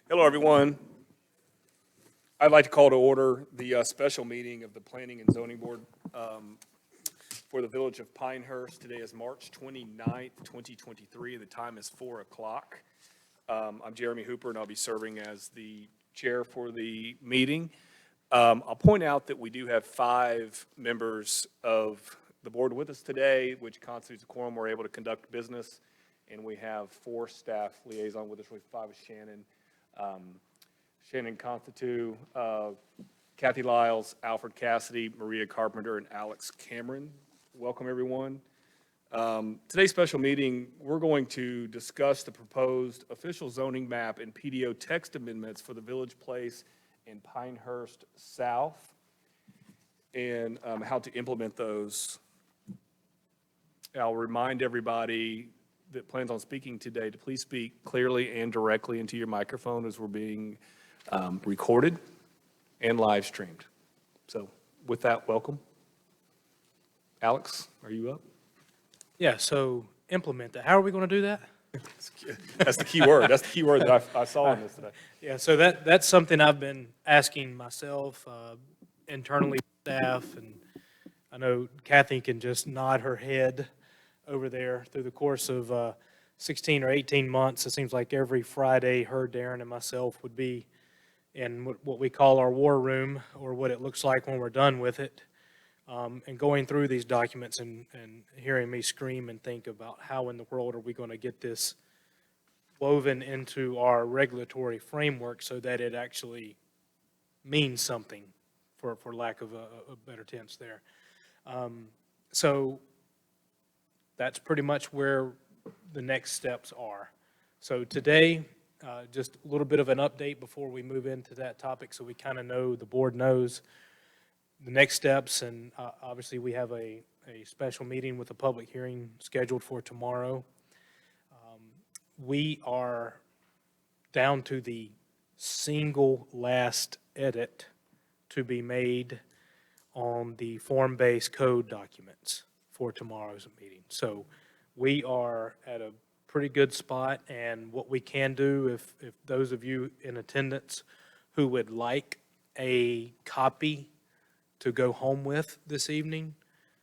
Hello, everyone. I'd like to call to order the special meeting of the Planning and Zoning Board for the Village of Pinehurst. Today is March 29th, 2023. The time is 4 o'clock. I'm Jeremy Hooper, and I'll be serving as the chair for the meeting. I'll point out that we do have 5 members of the board with us today, which constitutes a quorum. We're able to conduct business, and we have 4 staff liaison with us. We have 5 with Shannon. Shannon Constitute, Kathy Lyles, Alfred Cassidy, Maria Carpenter, and Alex Cameron. Welcome, everyone. Today's special meeting, we're going to discuss the proposed official zoning map and PDO text amendments for the Village Place in Pinehurst South and how to implement those. I'll remind everybody that plans on speaking today to please speak clearly and directly into your microphone as we're being recorded and live streamed. So with that, welcome. Alex, are you up? Yeah, so implement that. How are we going to do that? That's the key word. That's the key word that I saw in this today. Yeah, so that's something I've been asking myself, internally, staff, and I know Kathy can just nod her head over there through the course of 16 or 18 months. It seems like every Friday, her, Darren, and myself would be in what we call our war room, or what it looks like when we're done with it, and going through these documents and hearing me scream and think about how in the world are we going to get this woven into our regulatory framework so that it actually means something, for lack of a better tense there. So that's pretty much where the next steps are. So today, just a little bit of an update before we move into that topic so we kind of know, the board knows the next steps, and obviously we have a special meeting with a public hearing scheduled for tomorrow. We are down to the single last edit to be made on the form-based code documents for tomorrow's meeting. So we are at a pretty good spot, and what we can do, if those of you in attendance who would like a copy to go home with this evening,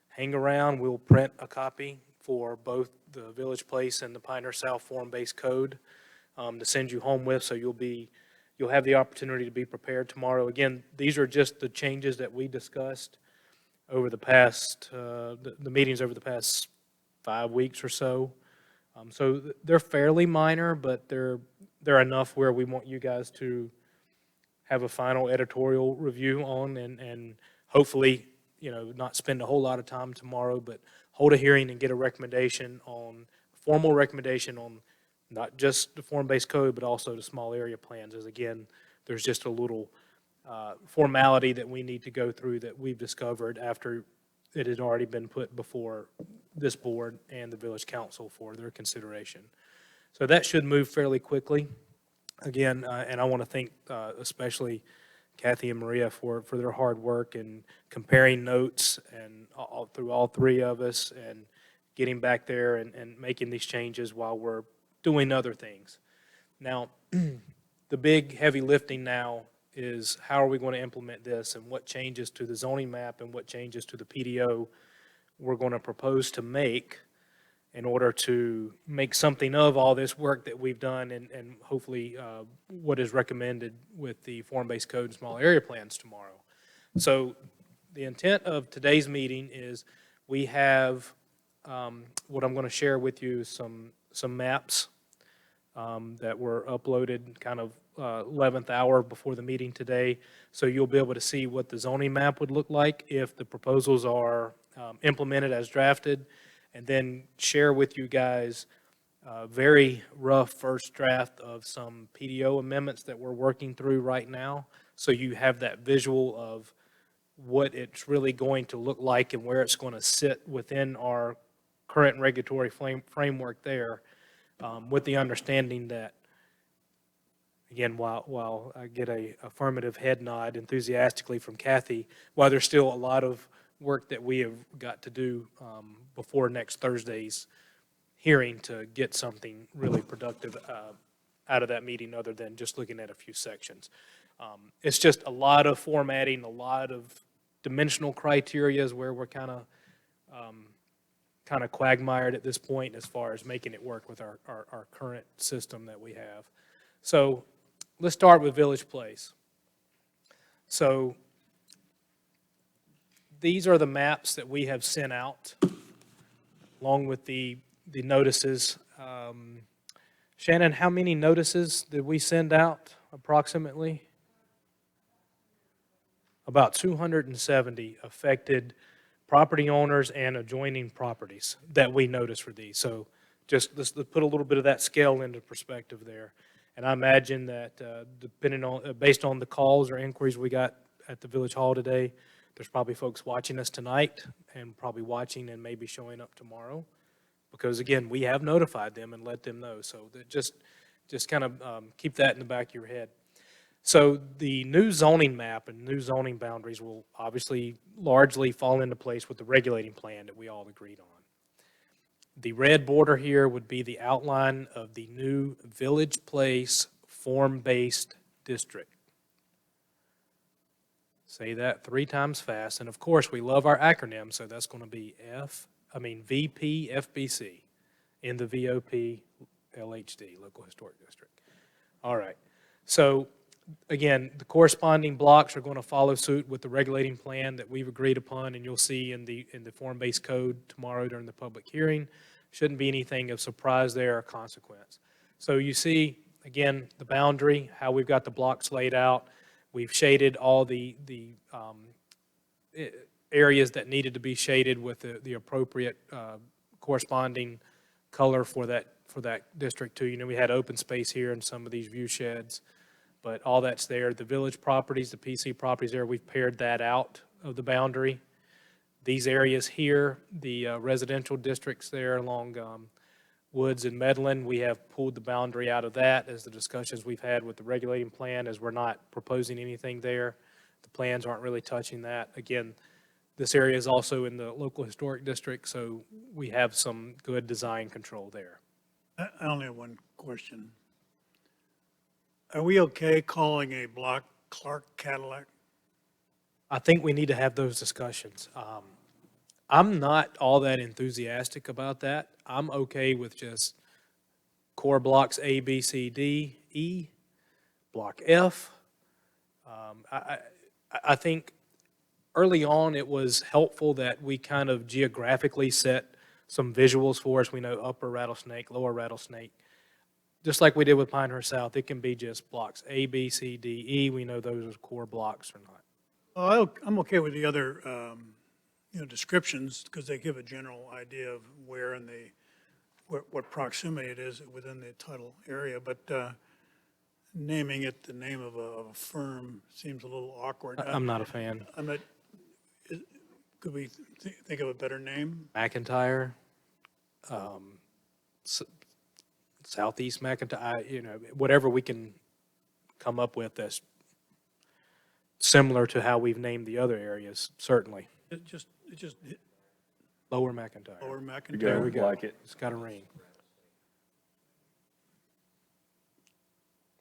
hang around. We'll print a copy for both the Village Place and the Pinehurst South form-based code to send you home with, so you'll have the opportunity to be prepared tomorrow. Again, these are just the changes that we discussed over the past, the meetings over the past 5 weeks or so. So they're fairly minor, but they're enough where we want you guys to have a final editorial review on, and hopefully, not spend a whole lot of time tomorrow, but hold a hearing and get a formal recommendation on not just the form-based code, but also the small area plans. As again, there's just a little formality that we need to go through that we've discovered after it had already been put before this board and the village council for their consideration. So that should move fairly quickly. Again, and I want to thank especially Kathy and Maria for their hard work and comparing notes and through all 3 of us and getting back there and making these changes while we're doing other things. Now, the big heavy lifting now is how are we going to implement this, and what changes to the zoning map and what changes to the PDO we're going to propose to make in order to make something of all this work that we've done and hopefully what is recommended with the form-based code and small area plans tomorrow. So the intent of today's meeting is we have what I'm going to share with you, some maps that were uploaded kind of 11th hour before the meeting today. So you'll be able to see what the zoning map would look like if the proposals are implemented as drafted, and then share with you guys a very rough first draft of some PDO amendments that we're working through right now. So you have that visual of what it's really going to look like and where it's going to sit within our current regulatory framework there, with the understanding that, again, while I get a affirmative head nod enthusiastically from Kathy, while there's still a lot of work that we have got to do before next Thursday's hearing to get something really productive out of that meeting other than just looking at a few sections. It's just a lot of formatting, a lot of dimensional criterias where we're kind of quagmired at this point as far as making it work with our current system that we have. So let's start with Village Place. So these are the maps that we have sent out along with the notices. Shannon, how many notices did we send out approximately? About 270 affected property owners and adjoining properties that we noticed for these. So just let's put a little bit of that scale into perspective there. And I imagine that depending on, based on the calls or inquiries we got at the Village Hall today, there's probably folks watching us tonight and probably watching and maybe showing up tomorrow. Because again, we have notified them and let them know. So that just kind of keep that in the back of your head. So the new zoning map and new zoning boundaries will obviously largely fall into place with the regulating plan that we all agreed on. The red border here would be the outline of the new Village Place form-based district. Say that 3 times fast. And of course, we love our acronym, so that's going to be VP FBC in the VOP LHD, Local Historic District. All right. So again, the corresponding blocks are going to follow suit with the regulating plan that we've agreed upon, and you'll see in the form-based code tomorrow during the public hearing. Shouldn't be anything of surprise there or consequence. So you see, again, the boundary, how we've got the blocks laid out. We've shaded all the areas that needed to be shaded with the appropriate corresponding color for that district too. You know, we had open space here in some of these view sheds, but all that's there. The village properties, the PC properties there, we've paired that out of the boundary. These areas here, the residential districts there along Woods and Medlin, we have pulled the boundary out of that as the discussions we've had with the regulating plan, as we're not proposing anything there. The plans aren't really touching that. Again, this area is also in the local historic district, so we have some good design control there. I only have one question. Are we okay calling a block Clark Cadillac? I think we need to have those discussions. I'm not all that enthusiastic about that. I'm okay with just core blocks A, B, C, D, E, block F. I think early on it was helpful that we kind of geographically set some visuals for us. We know upper Rattlesnake, lower Rattlesnake. Just like we did with Pinehurst South, it can be just blocks A, B, C, D, E. We know those are core blocks or not. Well, I'm okay with the other, descriptions because they give a general idea of where in what proximity it is within the title area. But naming it the name of a firm seems a little awkward. I'm not a fan. Could we think of a better name? McIntyre, Southeast McIntyre, whatever we can come up with that's similar to how we've named the other areas, certainly. It just Lower McIntyre. Lower There McIntyre. we go. Like it. It's got to ring.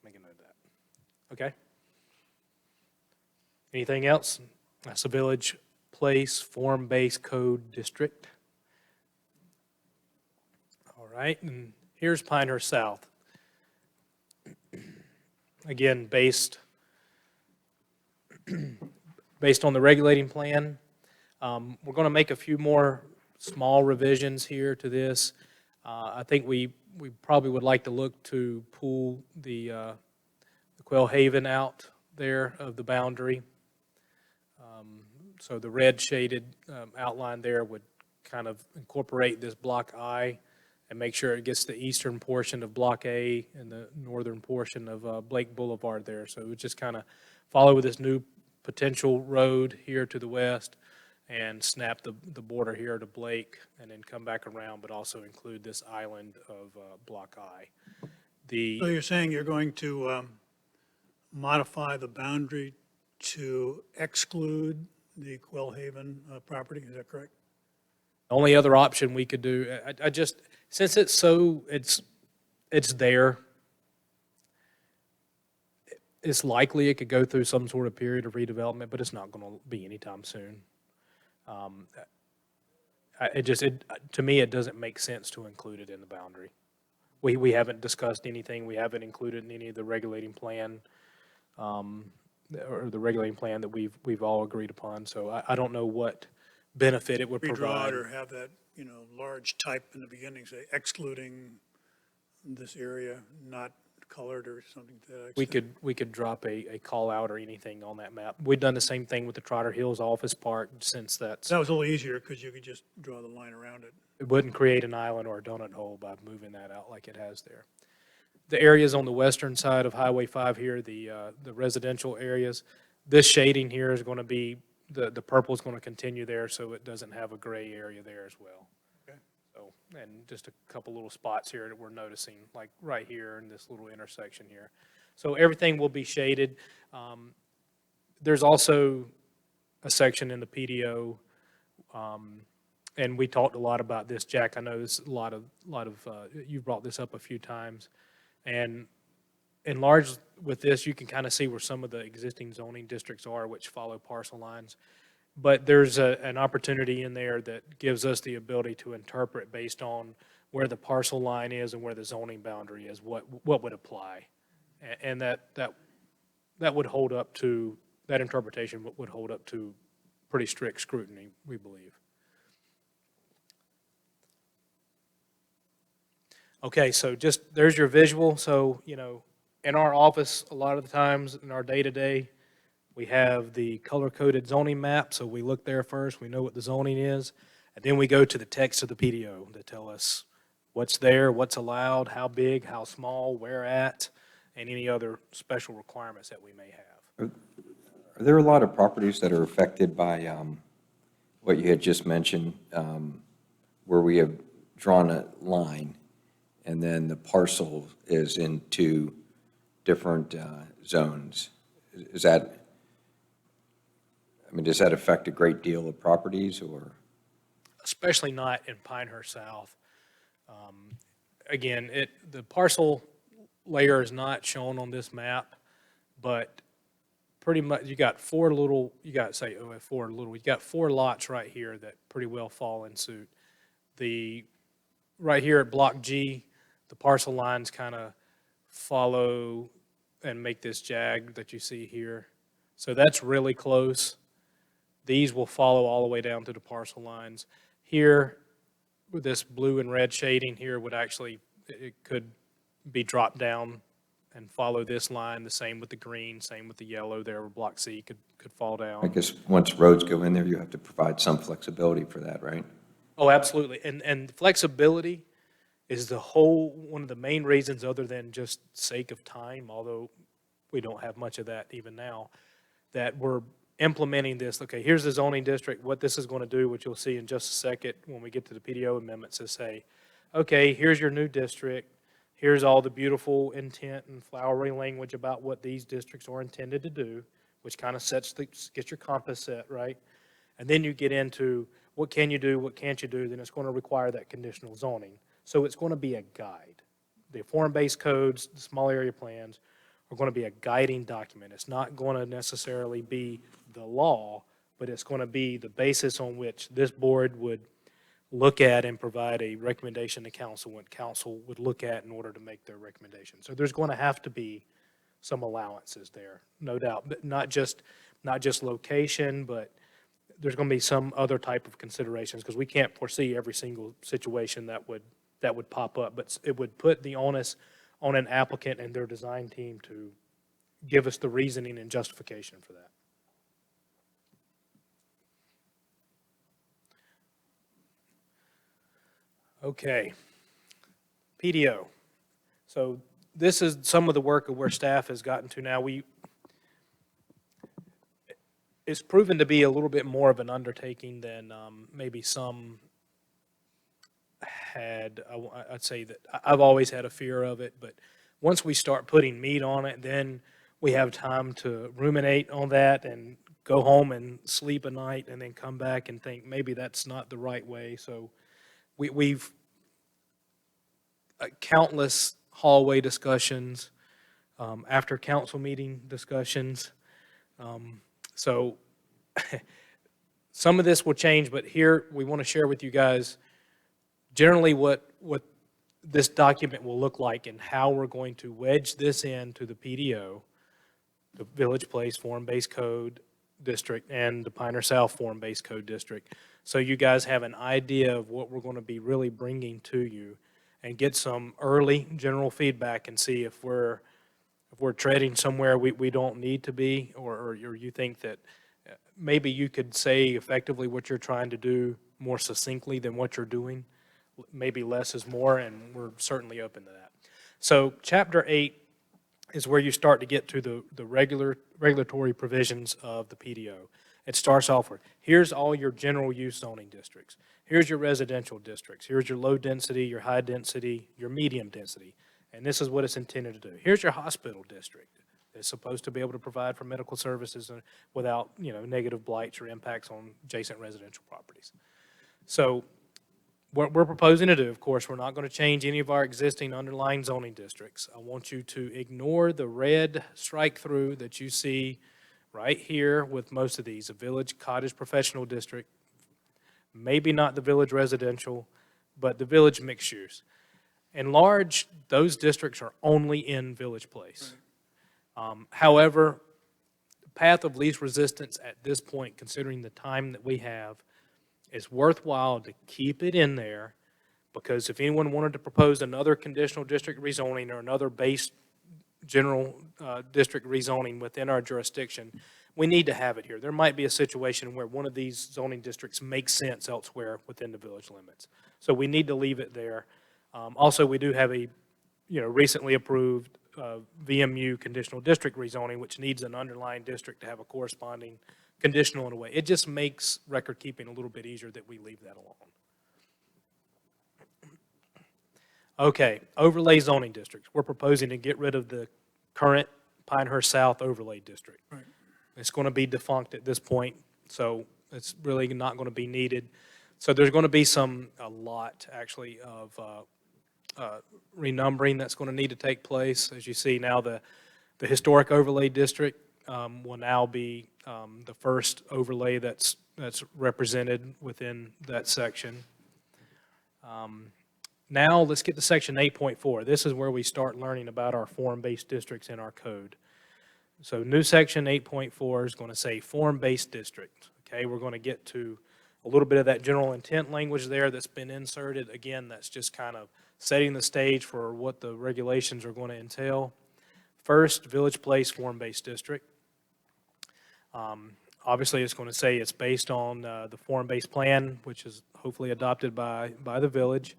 Make a note of that. Okay. Anything else? That's a Village Place form-based code district. All right, and here's Pinehurst South. Again, based on the regulating plan. We're going to make a few more small revisions here to this. I think we probably would like to look to pull the Quail Haven out there of the boundary. So the red shaded outline there would kind of incorporate this block I and make sure it gets the eastern portion of block A and the northern portion of Blake Boulevard there. So it would just kind of follow with this new potential road here to the west and snap the border here to Blake and then come back around, but also include this island of block I. So you're saying you're going to modify the boundary to exclude the Quail Haven property, is that correct? Only other option we could do, I just, since it's there, It's likely it could go through some sort of period of redevelopment, but it's not going to be anytime soon. To me, it doesn't make sense to include it in the boundary. We haven't discussed anything, we haven't included in any of the regulating plan, or the regulating plan that we've all agreed upon, so I don't know what benefit it would Redraw provide. it or have that, large type in the beginning, say excluding this area, not colored or something to that extent. We could drop a call out or anything on that map. We've done the same thing with the Trotter Hills Office Park, since That was a little easier because you could just draw the line around it. it wouldn't create an island or a donut hole by moving that out like it has there. The areas on the western side of Highway 5 here, the residential areas, this shading here is going to be, the purple is going to continue there, so it doesn't have a gray area there as well. Okay. So, and just a couple little spots here that we're noticing, like right here in this little intersection here. So everything will be shaded. There's also a section in the PDO, and we talked a lot about this, Jack. I know this a lot of you've brought this up a few times, and enlarged with this, you can kind of see where some of the existing zoning districts are, which follow parcel lines. But there's an opportunity in there that gives us the ability to interpret based on where the parcel line is and where the zoning boundary is, what would apply. And that would hold up to, that interpretation would hold up to pretty strict scrutiny, we believe. Okay, so just, there's your visual. So, in our office, a lot of the times in our day-to-day, we have the color-coded zoning map, so we look there first, we know what the zoning is, and then we go to the text of the PDO to tell us what's there, what's allowed, how big, how small, where at, and any other special requirements that we may have. Are there a lot of properties that are affected by what you had just mentioned, where we have drawn a line and then the parcel is in two different zones? Is that, does that affect a great deal of properties, or? Especially not in Pinehurst South. Again, the parcel layer is not shown on this map, but pretty much you got four lots right here that pretty well fall in suit. Right here at Block G, the parcel lines kind of follow and make this jag that you see here. So that's really close. These will follow all the way down to the parcel lines. Here, with this blue and red shading here would actually, it could be dropped down and follow this line. The same with the green, same with the yellow there where Block C could fall down. I guess once roads go in there, you have to provide some flexibility for that, right? Oh, absolutely. And flexibility is one of the main reasons, other than just sake of time, although we don't have much of that even now, that we're implementing this. Okay, here's the zoning district. What this is going to do, which you'll see in just a second when we get to the PDO amendments, is say, okay, here's your new district. Here's all the beautiful intent and flowery language about what these districts are intended to do, which kind of gets your compass set, right? And then you get into what can you do, what can't you do, then it's going to require that conditional zoning. So it's going to be a guide. The form-based codes, the small area plans are going to be a guiding document. It's not going to necessarily be the law, but it's going to be the basis on which this board would look at and provide a recommendation to council, what council would look at in order to make their recommendation. So there's going to have to be some allowances there, no doubt. But not just location, but there's going to be some other type of considerations, because we can't foresee every single situation that would pop up. But it would put the onus on an applicant and their design team to give us the reasoning and justification for that. Okay, PDO. So this is some of the work of where staff has gotten to now. It's proven to be a little bit more of an undertaking than maybe some had. I'd say that I've always had a fear of it, but once we start putting meat on it, then we have time to ruminate on that and go home and sleep a night and then come back and think maybe that's not the right way. So we've countless hallway discussions, after council meeting discussions. So some of this will change, but here we want to share with you guys generally what this document will look like and how we're going to wedge this into the PDO, the Village Place Form-Based Code District, and the Pioneer South Form-Based Code District. So you guys have an idea of what we're going to be really bringing to you and get some early general feedback and see if we're treading somewhere we don't need to be, or you think that maybe you could say effectively what you're trying to do more succinctly than what you're doing. Maybe less is more, and we're certainly open to that. So Chapter 8 is where you start to get to the regulatory provisions of the PDO. It starts off with, here's all your general use zoning districts. Here's your residential districts. Here's your low density, your high density, your medium density. And this is what it's intended to do. Here's your hospital district. It's supposed to be able to provide for medical services without, negative blights or impacts on adjacent residential properties. So what we're proposing to do, of course, we're not going to change any of our existing underlying zoning districts. I want you to ignore the red strike through that you see right here with most of these, a village cottage professional district, maybe not the village residential, but the village mixed use. In large, those districts are only in Village Place. However, the path of least resistance at this point, considering the time that we have, is worthwhile to keep it in there, because if anyone wanted to propose another conditional district rezoning or another base general district rezoning within our jurisdiction, we need to have it here. There might be a situation where one of these zoning districts makes sense elsewhere within the village limits. So we need to leave it there. Also, we do have a recently approved VMU conditional district rezoning, which needs an underlying district to have a corresponding conditional in a way. It just makes record keeping a little bit easier that we leave that alone. Okay, overlay zoning districts. We're proposing to get rid of the current Pinehurst South overlay district. Right. It's going to be defunct at this point, so it's really not going to be needed. So there's going to be a lot actually of renumbering that's going to need to take place. As you see now, the historic overlay district will now be the first overlay that's represented within that section. Now let's get to section 8.4. This is where we start learning about our form-based districts in our code. So new section 8.4 is going to say form-based district. Okay, we're going to get to a little bit of that general intent language there that's been inserted. Again, that's just kind of setting the stage for what the regulations are going to entail. First, Village Place form-based district. Obviously, it's going to say it's based on the form-based plan, which is hopefully adopted by the village.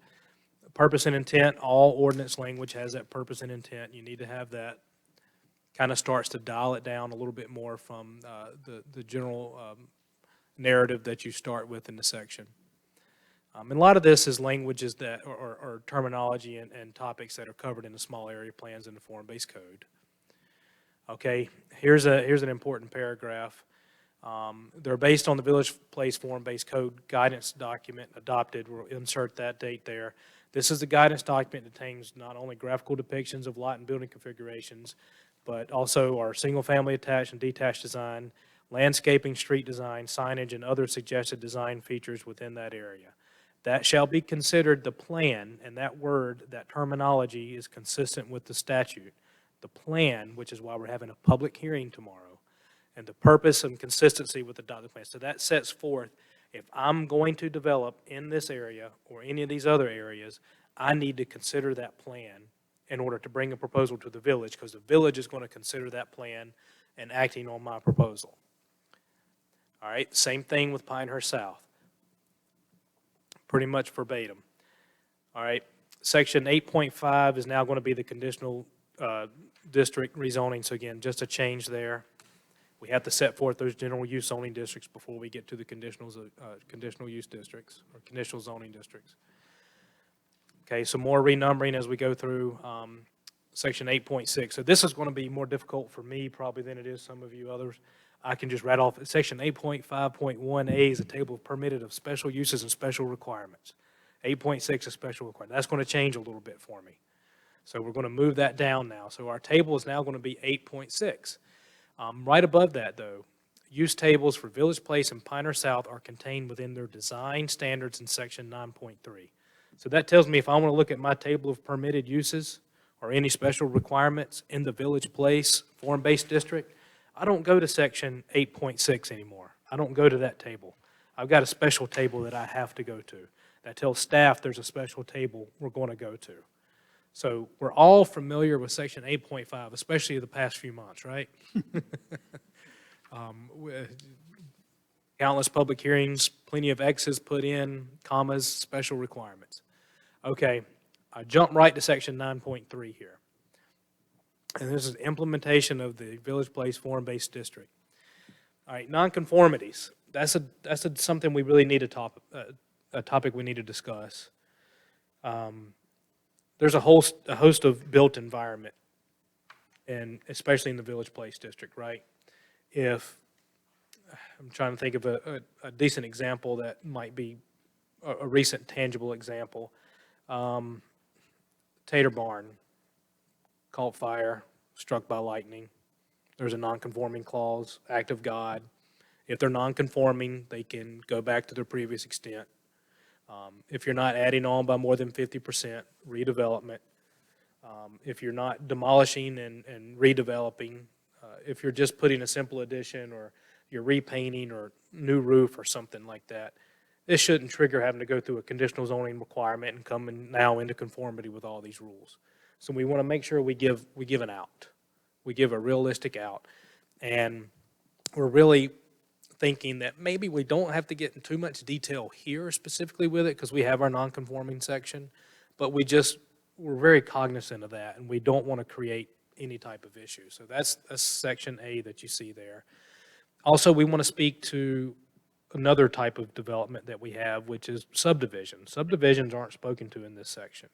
Purpose and intent, all ordinance language has that purpose and intent. You need to have that. Kind of starts to dial it down a little bit more from the general narrative that you start with in the section. And a lot of this is languages that, or terminology and topics that are covered in the small area plans in the form-based code. Okay, here's an important paragraph. They're based on the Village Place Form-Based Code guidance document adopted. We'll insert that date there. This is the guidance document that contains not only graphical depictions of lot and building configurations, but also our single-family attached and detached design, landscaping, street design, signage, and other suggested design features within that area. That shall be considered the plan, and that word, that terminology is consistent with the statute. The plan, which is why we're having a public hearing tomorrow, and the purpose and consistency with the adopted plan. So that sets forth, if I'm going to develop in this area or any of these other areas, I need to consider that plan in order to bring a proposal to the village, because the village is going to consider that plan and acting on my proposal. All right, same thing with Pinehurst South. Pretty much verbatim. All right, section 8.5 is now going to be the conditional district rezoning. So again, just a change there. We have to set forth those general use zoning districts before we get to the conditional use districts or conditional zoning districts. Okay, so more renumbering as we go through section 8.6. So this is going to be more difficult for me probably than it is some of you others. I can just rattle off. Section 8.5.1A is a table of permitted of special uses and special requirements. 8.6 is special requirement. That's going to change a little bit for me. So we're going to move that down now. So our table is now going to be 8.6. Right above that, though, use tables for Village Place and Pinehurst South are contained within their design standards in section 9.3. So that tells me if I want to look at my table of permitted uses or any special requirements in the Village Place form-based district, I don't go to section 8.6 anymore. I don't go to that table. I've got a special table that I have to go to. That tells staff there's a special table we're going to go to. So we're all familiar with section 8.5, especially the past few months, right? Countless public hearings, plenty of X's put in, commas, special requirements. Okay, I jump right to section 9.3 here. And this is implementation of the Village Place form-based district. All right, nonconformities. That's something we really need a topic we need to discuss. There's a host of built environment, and especially in the Village Place district, right? If I'm trying to think of a decent example that might be a recent tangible example. Tater Barn caught fire, struck by lightning. There's a nonconforming clause, act of God. If they're nonconforming, they can go back to their previous extent. If you're not adding on by more than 50%, redevelopment. If you're not demolishing and redeveloping, if you're just putting a simple addition or you're repainting or new roof or something like that, this shouldn't trigger having to go through a conditional zoning requirement and come now into conformity with all these rules. So we want to make sure we give an out. We give a realistic out. And we're really thinking that maybe we don't have to get in too much detail here specifically with it because we have our non-conforming section, but we're very cognizant of that, and we don't want to create any type of issue. So that's section A that you see there. Also, we want to speak to another type of development that we have, which is subdivision. Subdivisions aren't spoken to in this section.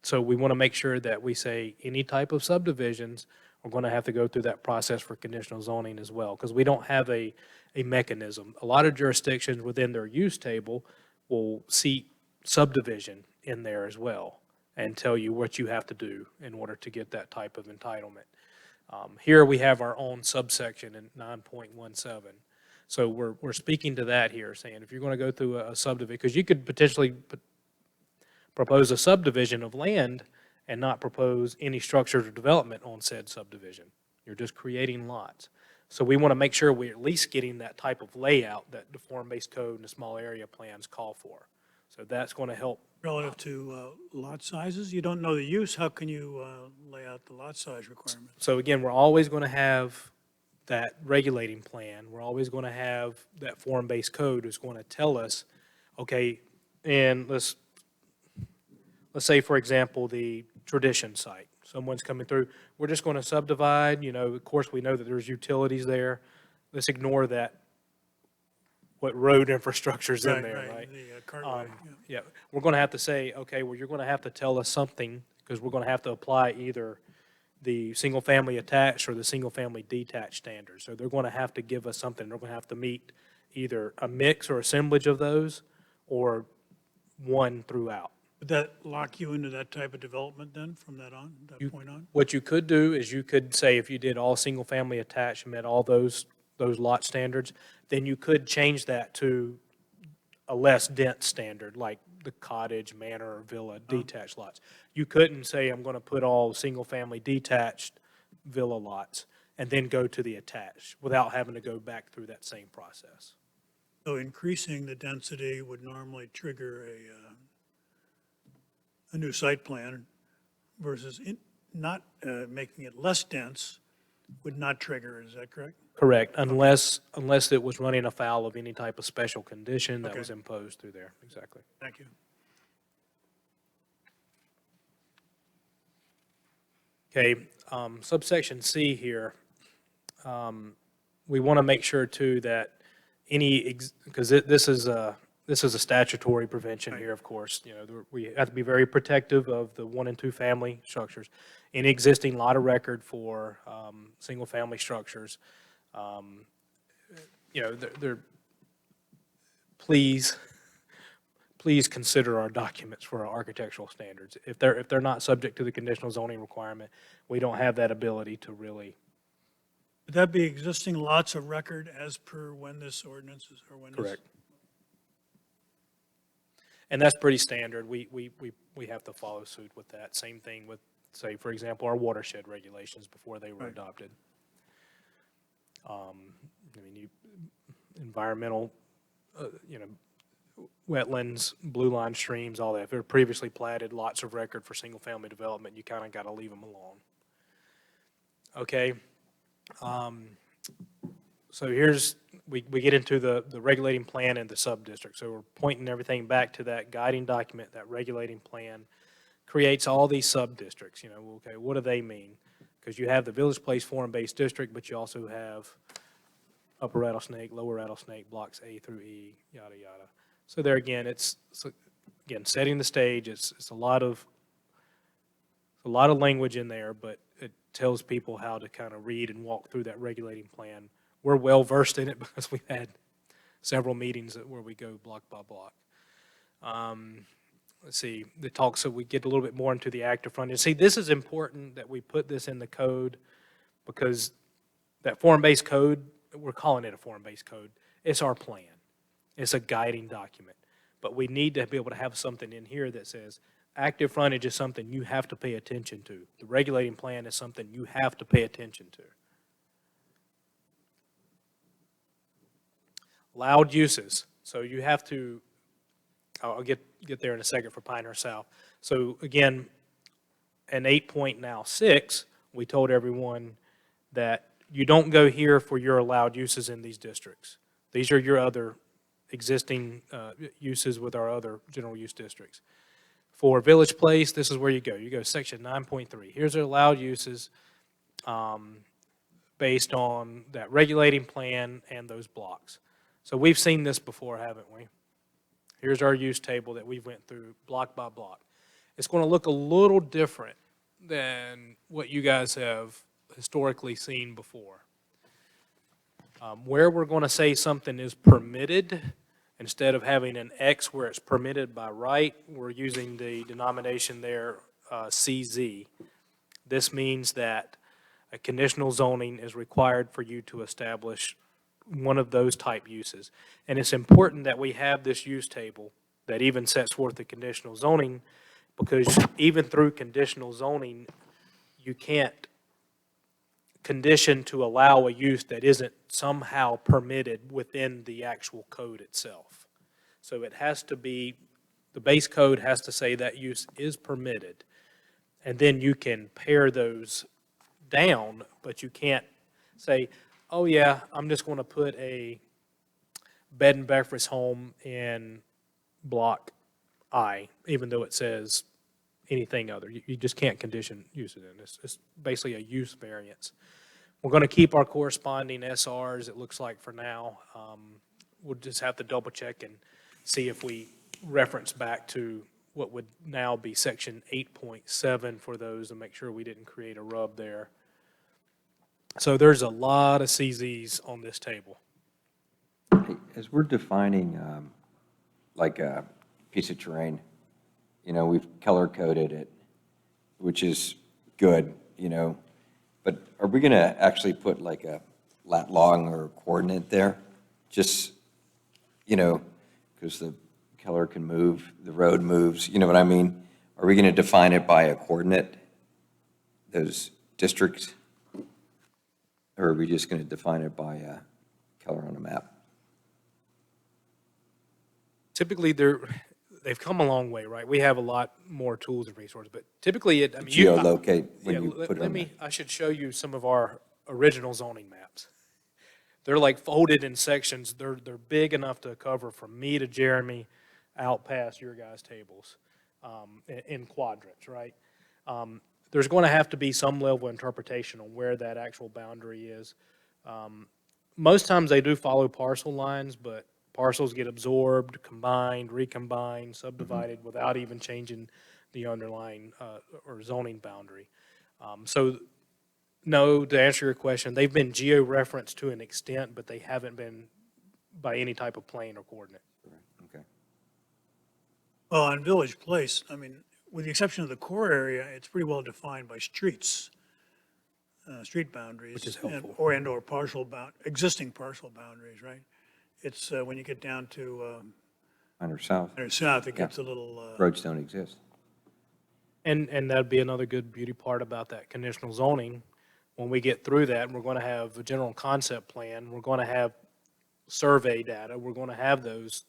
So we want to make sure that we say any type of subdivisions are going to have to go through that process for conditional zoning as well, because we don't have a mechanism. A lot of jurisdictions within their use table will see subdivision in there as well and tell you what you have to do in order to get that type of entitlement. Here we have our own subsection in 9.17. So we're speaking to that here, saying if you're going to go through a subdivision, because you could potentially propose a subdivision of land and not propose any structures or development on said subdivision. You're just creating lots. So we want to make sure we're at least getting that type of layout that the form-based code and the small area plans call for. So that's going to help. Relative to lot sizes, you don't know the use, how can you lay out the lot size requirements? So again, we're always going to have that regulating plan. We're always going to have that form-based code is going to tell us, okay, and let's say, for example, the Tradition site. Someone's coming through, we're just going to subdivide, of course, we know that there's utilities there. Let's ignore that, what road infrastructure's in there, right? The cartway, Yeah, we're going to have to say, okay, well, you're going to have to tell us something, because we're going to have to apply either the single-family attached or the single-family detached standards. So they're going to have to give us something. They're going to have to meet either a mix or assemblage of those, or one throughout. Would that lock you into that type of development then, from that point on? What you could do is you could say if you did all single-family attached and met all those lot standards, then you could change that to a less dense standard, like the cottage, manor, or villa detached lots. You couldn't say, I'm going to put all single-family detached villa lots and then go to the attached without having to go back through that same process. So increasing the density would normally trigger a new site plan versus not making it less dense would not trigger, is that correct? Correct, unless it was running afoul of any type of special condition that Okay. was imposed through there, exactly. Thank you. Okay, subsection C here, we want to make sure too that because this is a statutory prevention here, of course, we have to be very protective of the 1 and 2 family structures. Any existing lot of record for single-family structures, please please consider our documents for our architectural standards. If they're not subject to the conditional zoning requirement, we don't have that ability to really. Would that be existing lots of record as per when this ordinance is, or when this? Correct. And that's pretty standard. We have to follow suit with that. Same thing with, say, for example, our watershed regulations before they were Right. adopted. Environmental, wetlands, blue line streams, all that. If they're previously platted, lots of record for single-family development, you kind of got to leave them alone. Okay. So we get into the regulating plan and the sub-district. So we're pointing everything back to that guiding document, that regulating plan creates all these sub-districts, okay, what do they mean? Because you have the Village Place form-based district, but you also have Upper Rattlesnake, Lower Rattlesnake, blocks A through E, yada, yada. So there again, it's setting the stage. It's a lot of language in there, but it tells people how to kind of read and walk through that regulating plan. We're well versed in it because we've had several meetings where we go block by block. Let's see, so we get a little bit more into the active frontage. See, this is important that we put this in the code because that form-based code, we're calling it a form-based code. It's our plan. It's a guiding document. But we need to be able to have something in here that says active frontage is something you have to pay attention to. The regulating plan is something you have to pay attention to. Loud uses. So you have to, I'll get there in a second for Pinehurst South. So again, in 8.6, we told everyone that you don't go here for your allowed uses in these districts. These are your other existing uses with our other general use districts. For Village Place, this is where you go. You go section 9.3. Here's the allowed uses based on that regulating plan and those blocks. So we've seen this before, haven't we? Here's our use table that we went through block by block. It's going to look a little different than what you guys have historically seen before. Where we're going to say something is permitted, instead of having an X where it's permitted by right, we're using the denomination there, CZ. This means that a conditional zoning is required for you to establish one of those type uses. And it's important that we have this use table that even sets forth the conditional zoning, because even through conditional zoning, you can't condition to allow a use that isn't somehow permitted within the actual code itself. So it has to be, the base code has to say that use is permitted, and then you can pare those down, but you can't say, oh yeah, I'm just going to put a bed and breakfast home in block I, even though it says anything other. You just can't condition use it in. It's basically a use variance. We're going to keep our corresponding SRs, it looks like, for now. We'll just have to double check and see if we reference back to what would now be section 8.7 for those, and make sure we didn't create a rub there. So there's a lot of CZs on this table. As we're defining, like a piece of terrain, we've color-coded it, which is good, but are we going to actually put like a lat long or a coordinate there? Just, because the color can move, the road moves, you know what I mean? Are we going to define it by a coordinate, those districts? Or are we just going to define it by color on a map? Typically, they've come a long way, right? We have a lot more tools and resources, but typically Geolocate when you put it on there. I should show you some of our original zoning maps. They're like folded in sections. They're big enough to cover from me to Jeremy out past your guys' tables in quadrants, right? There's going to have to be some level of interpretation on where that actual boundary is. Most times they do follow parcel lines, but parcels get absorbed, combined, recombined, subdivided without even changing the underlying or zoning boundary. So no, to answer your question, they've been geo-referenced to an extent, but they haven't been by any type of plane or coordinate. Okay. Well, on Village Place, I mean, with the exception of the core area, it's pretty well defined by streets, street boundaries. Which is helpful. And/or existing parcel boundaries, right? It's, when you get down to, Pinehurst South, south, it gets a little, roads don't exist. And that'd be another good beauty part about that conditional zoning. When we get through that, we're going to have a general concept plan, we're going to have survey data, we're going to have those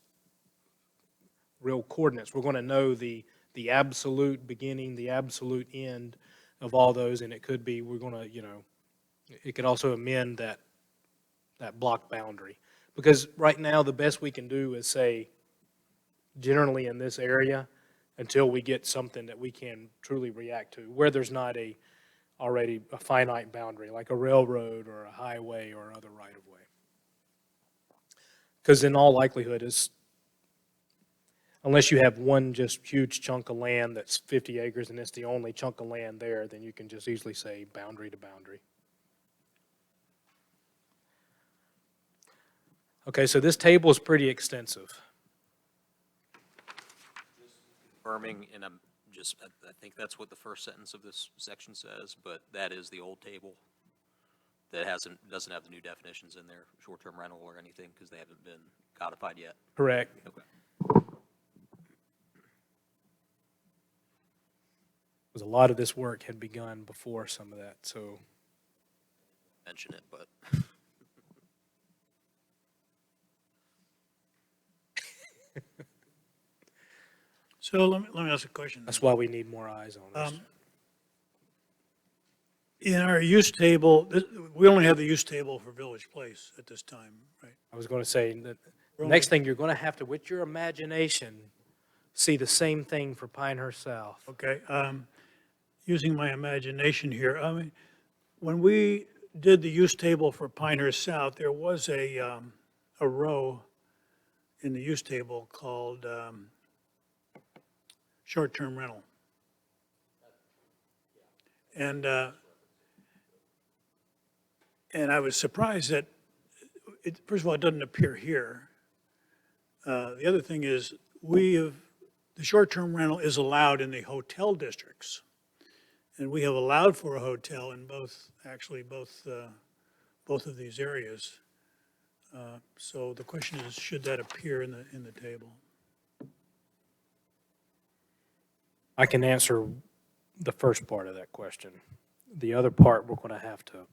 real coordinates. We're going to know the absolute beginning, the absolute end of all those, and it could be, we're going to, it could also amend that block boundary. Because right now, the best we can do is say, generally in this area, until we get something that we can truly react to, where there's not already a finite boundary, like a railroad or a highway or other right-of-way. Because in all likelihood, unless you have one just huge chunk of land that's 50 acres and it's the only chunk of land there, then you can just easily say boundary to boundary. Okay, so this table is pretty extensive. Confirming, and I think that's what the first sentence of this section says, but that is the old table that doesn't have the new definitions in there, short-term rental or anything, because they haven't been codified yet. Correct. Okay. Because a lot of this work had begun before some of that, so. Mention it, but so let me ask a question. That's why we need more eyes on this. In our use table, we only have the use table for Village Place at this time, right? I was going to say that the next thing you're going to have to, with your imagination, see the same thing for Pinehurst South. Okay, using my imagination here, I mean, when we did the use table for Pinehurst South, there was a row in the use table called short-term rental. And I was surprised that, first of all, it doesn't appear here. The other thing is, the short-term rental is allowed in the hotel districts. And we have allowed for a hotel in both of these areas. So the question is, should that appear in the table? I can answer the first part of that question. The other part, we're going to have to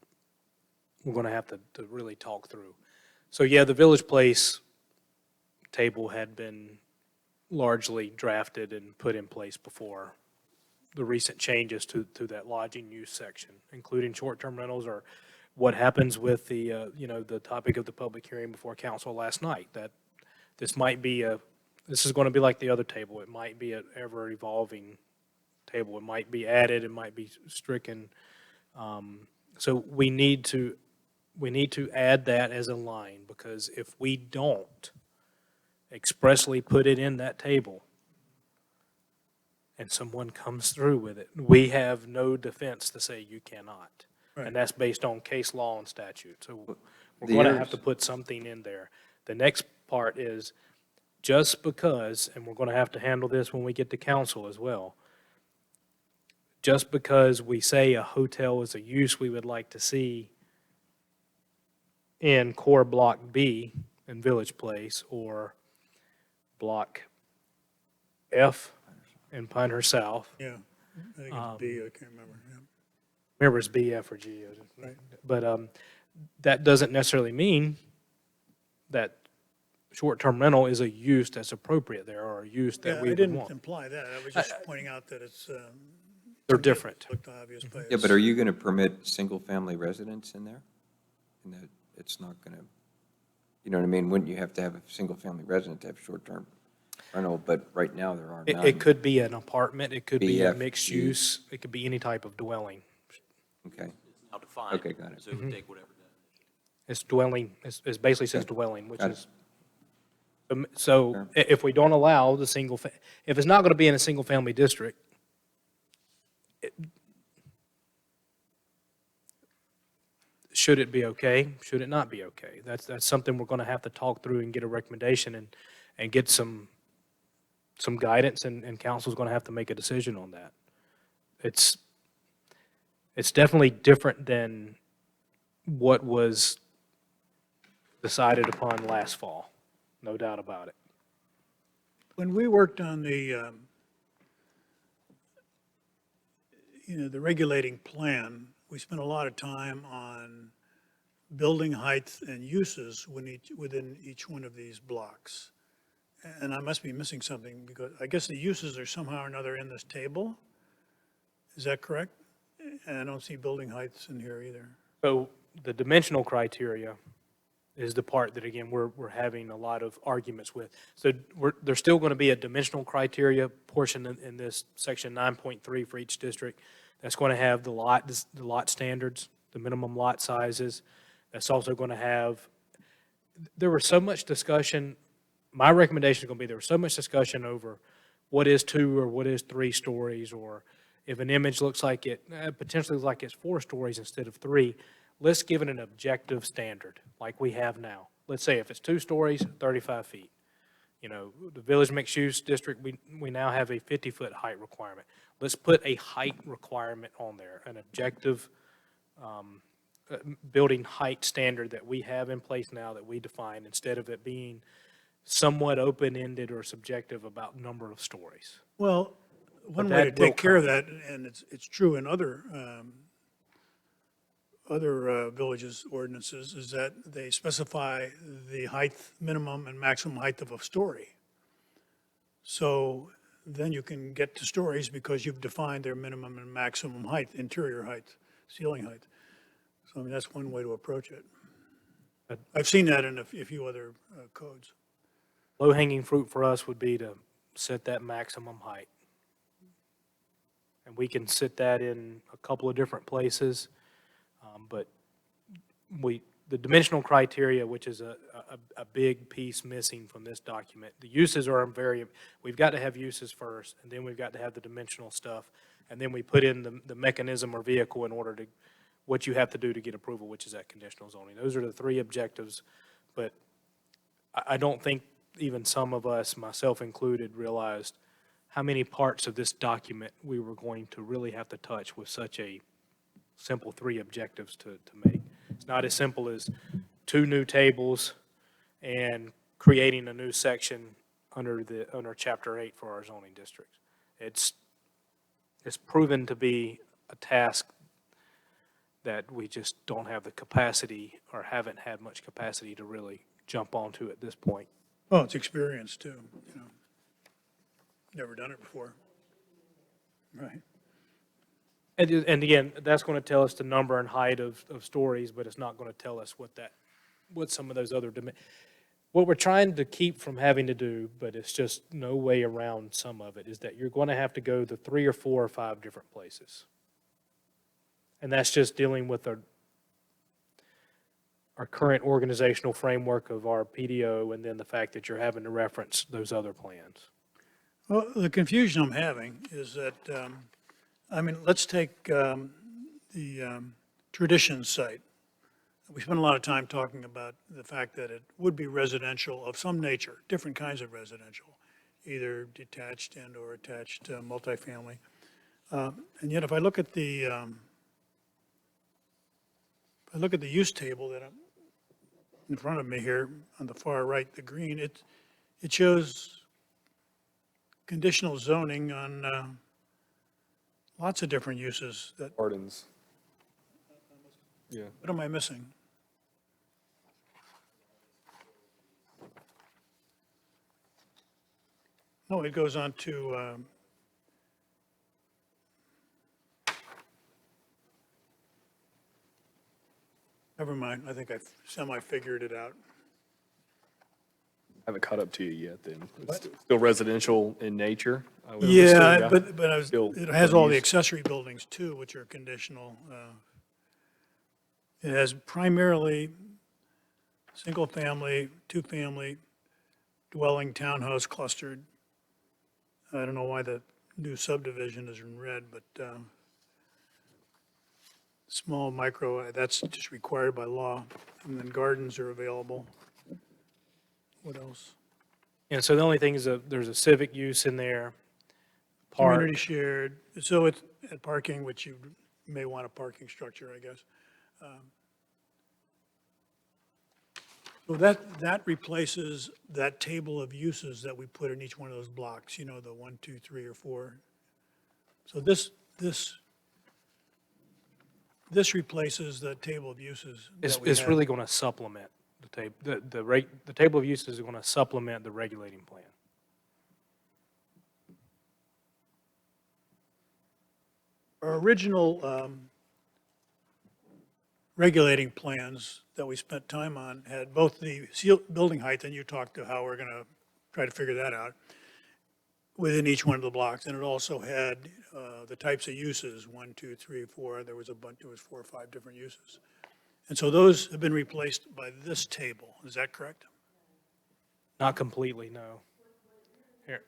really talk through. So yeah, the Village Place table had been largely drafted and put in place before the recent changes to that lodging use section, including short-term rentals, or what happens with the topic of the public hearing before council last night, that this is going to be like the other table. It might be an ever-evolving table. It might be added, it might be stricken. So we need to add that as a line, because if we don't expressly put it in that table and someone comes through with it, we have no defense to say you cannot. Right. And that's based on case law and statute. So we're The going to errors- have to put something in there. The next part is, just because, and we're going to have to handle this when we get to council as well, just because we say a hotel is a use we would like to see in core block B in Village Place, or block F in Pinehurst South. Yeah, I think it's B, I can't remember, yeah. Remember, it's B, F, or G. Right. But that doesn't necessarily mean that short-term rental is a use that's appropriate there, or a use Yeah, that we I would didn't want. imply that, I was just pointing out that it's, They're different. looked obvious by Yeah, but are you going to permit single-family residence in there? And that it's not going to, you know what I mean? Wouldn't you have to have a single-family resident to have short-term rental? But right now, there are none. It could be an apartment, it could be a BF, mixed G. use, it could be any type of dwelling. Okay, it's now defined. Okay, got it. So it would take whatever. It's dwelling, it basically says Okay. dwelling, which Got it. is, so Sure. if we don't allow the if it's not going to be in a single-family district, should it be okay? Should it not be okay? That's something we're going to have to talk through and get a recommendation and get some some guidance, and council's going to have to make a decision on that. It's definitely different than what was decided upon last fall, no doubt about it. When we worked on the the regulating plan, we spent a lot of time on building height and uses within each one of these blocks. And I must be missing something, because I guess the uses are somehow or another in this table. Is that correct? And I don't see building heights in here either. So the dimensional criteria is the part that, again, we're having a lot of arguments with. So there's still going to be a dimensional criteria portion in this section 9.3 for each district. That's going to have the lot standards, the minimum lot sizes. That's also going to have, there was so much discussion, my recommendation is going to be, there was so much discussion over what is 2 or what is 3 stories, or if an image looks like it, potentially looks like it's 4 stories instead of 3, let's give it an objective standard like we have now. Let's say if it's 2 stories, 35 feet. You know, the Village Mixed Use District, we now have a 50-foot height requirement. Let's put a height requirement on there, an objective building height standard that we have in place now that we define, instead of it being somewhat open-ended or subjective about number of stories. Well, one But way to that will take care of come. that, and it's true in other villages' ordinances, is that they specify the height, minimum and maximum height of a story. So then you can get to stories because you've defined their minimum and maximum height, interior height, ceiling height. So I mean, that's one way to approach it. But- I've seen that in a few other codes. Low-hanging fruit for us would be to set that maximum height. And we can set that in a couple of different places, but the dimensional criteria, which is a big piece missing from this document, the uses are we've got to have uses first, and then we've got to have the dimensional stuff, and then we put in the mechanism or vehicle in order to, what you have to do to get approval, which is that conditional zoning. Those are the 3 objectives, but I don't think even some of us, myself included, realized how many parts of this document we were going to really have to touch with such a simple 3 objectives to make. It's not as simple as 2 new tables and creating a new section under Chapter 8 for our zoning districts. It's proven to be a task that we just don't have the capacity, or haven't had much capacity, to really jump onto at this point. Well, it's experience too, you know. Never done it before. Right. And again, that's going to tell us the number and height of stories, but it's not going to tell us what some of those other, what we're trying to keep from having to do, but it's just no way around some of it, is that you're going to have to go to 3 or 4 or 5 different places. And that's just dealing with our current organizational framework of our PDO, and then the fact that you're having to reference those other plans. Well, the confusion I'm having is that, I mean, let's take the Tradition site. We spent a lot of time talking about the fact that it would be residential of some nature, different kinds of residential, either detached and or attached multifamily. And yet, if I look at the use table that I'm in front of me here on the far right, the green, it shows conditional zoning on lots of different uses. That, Gardens. Yeah. what am I missing? No, it goes on to, never mind, I think I've semi-figured it out. Haven't caught up to you yet then. It's still residential in nature? I would Yeah, understand, but Still it has all the use. accessory buildings too, which are conditional. It has primarily single-family, two-family dwelling townhouse clustered. I don't know why the new subdivision is in red, but small micro, that's just required by law. And then gardens are available. What else? And so the only thing is that there's a civic use in there, park. Community shared, so it's at parking, which you may want a parking structure, I guess. So that replaces that table of uses that we put in each one of those blocks, you know, the 1, 2, 3, or 4. So this replaces the table of uses It's, that we it's had. really going to supplement the table, the table of uses is going to supplement the regulating plan. Our original regulating plans that we spent time on had both the building height, and you talked to how we're going to try to figure that out, within each one of the blocks, and it also had the types of uses, 1, 2, 3, 4, there was a bunch, there was 4 or 5 different uses. And so those have been replaced by this table, is that correct? Not completely, no. Here,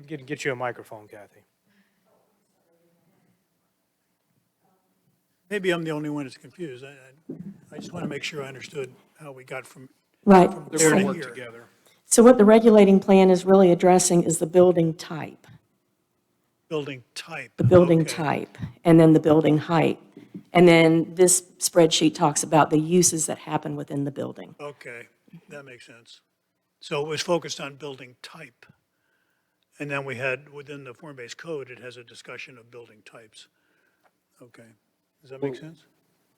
get you a microphone, Kathy. Maybe I'm the only one that's confused. I just want to make sure I understood how we got from Right. They're there going to to work here. together. So what the regulating plan is really addressing is the building type, Building type. the building Okay. type, and then the building height. And then this spreadsheet talks about the uses that happen within the building. Okay, that makes sense. So it was focused on building type. And then we had, within the form-based code, it has a discussion of building types. Okay, does that make sense?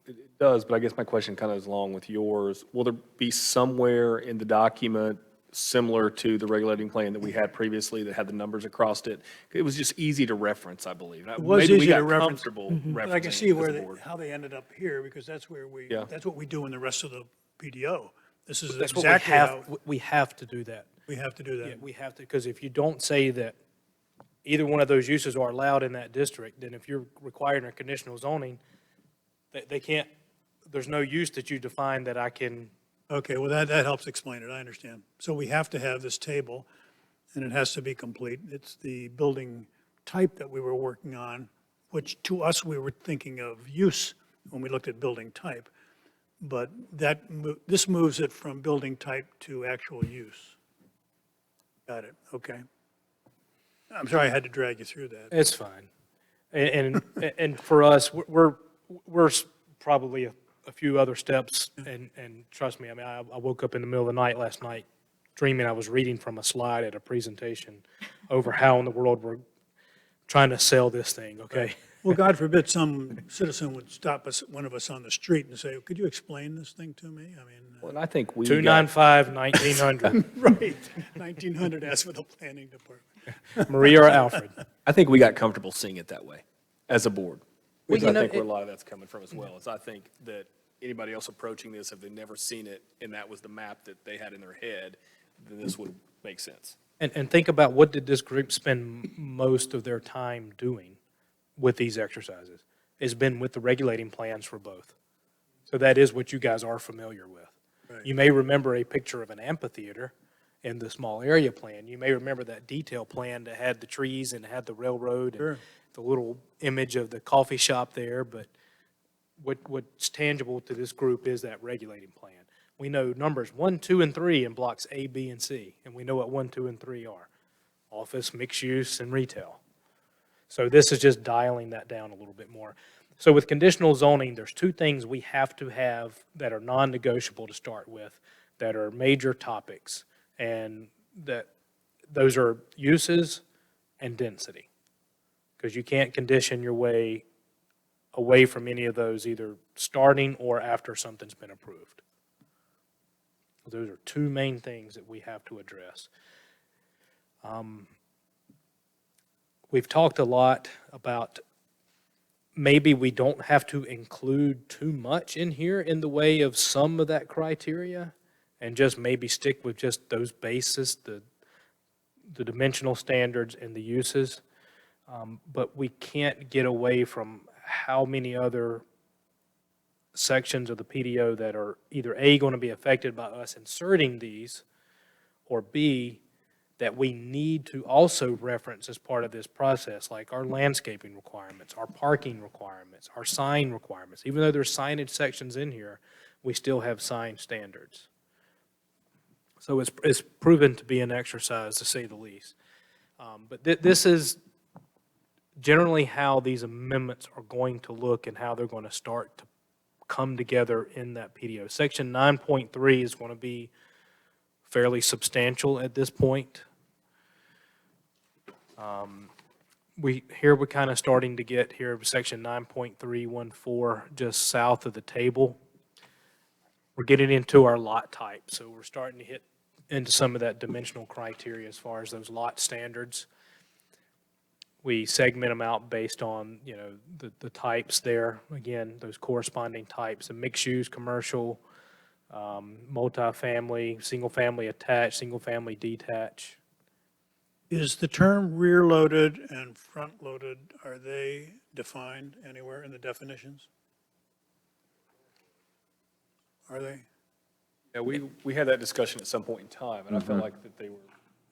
It does, but I guess my question kind of is along with yours. Will there be somewhere in the document similar to the regulating plan that we had previously that had the numbers across it? It was just easy to reference, I believe. It was Maybe we easy to got reference. comfortable But I can referencing see it where, as a board. how they ended up here, because that's where Yeah. that's what we do in the rest of the PDO. This is That's what we exactly how have, we have to do that. we have to do Yeah, that. we have to, because if you don't say that either one of those uses are allowed in that district, then if you're requiring a conditional zoning, they can't, there's no use that you define that I can, Okay, well, that helps explain it, I understand. So we have to have this table, and it has to be complete. It's the building type that we were working on, which to us, we were thinking of use when we looked at building type. But this moves it from building type to actual use. Got it, okay. I'm sorry I had to drag you through that. it's fine. And for us, we're probably a few other steps, and trust me, I mean, I woke up in the middle of the night last night dreaming I was reading from a slide at a presentation over how in the world we're trying to sell this thing, okay? Well, God forbid some citizen would stop us, one of us on the street and say, could you explain this thing to me? I mean, Well, and I think we got, 295-1900, right, 1900, ask for the planning department. Maria or Alfred. I think we got comfortable seeing it that way as a board. Well, Because you I know, think where a it- lot of that's coming from as well, is I think that anybody else approaching this, if they've never seen it and that was the map that they had in their head, then this would make sense. And think about, what did this group spend most of their time doing with these exercises? It's been with the regulating plans for both. So that is what you guys are familiar with. Right. You may remember a picture of an amphitheater in the small area plan. You may remember that detail plan that had the trees and had the railroad Sure. and the little image of the coffee shop there, but what's tangible to this group is that regulating plan. We know numbers 1, 2, and 3 in blocks A, B, and C, and we know what 1, 2, and 3 are: office, mixed use, and retail. So this is just dialing that down a little bit more. So with conditional zoning, there's two things we have to have that are non-negotiable to start with, that are major topics, and that those are uses and density. Because you can't condition your way away from any of those, either starting or after something's been approved. Those are two main things that we have to address. We've talked a lot about maybe we don't have to include too much in here in the way of some of that criteria, and just maybe stick with just those bases, the dimensional standards and the uses. But we can't get away from how many other sections of the PDO that are either A, going to be affected by us inserting these, or B, that we need to also reference as part of this process, like our landscaping requirements, our parking requirements, our sign requirements. Even though there's signage sections in here, we still have sign standards. So it's proven to be an exercise, to say the least. But this is generally how these amendments are going to look and how they're going to start to come together in that PDO. Section 9.3 is going to be fairly substantial at this point. We're kind of starting to get here, section 9.314, just south of the table. We're getting into our lot type, so we're starting to hit into some of that dimensional criteria as far as those lot standards. We segment them out based on, the types there. Again, those corresponding types of mixed use, commercial, multifamily, single-family attached, single-family detached. Is the term rear-loaded and front-loaded, are they defined anywhere in the definitions? Are they? Yeah, we had that discussion at some point in time, and I felt like that they were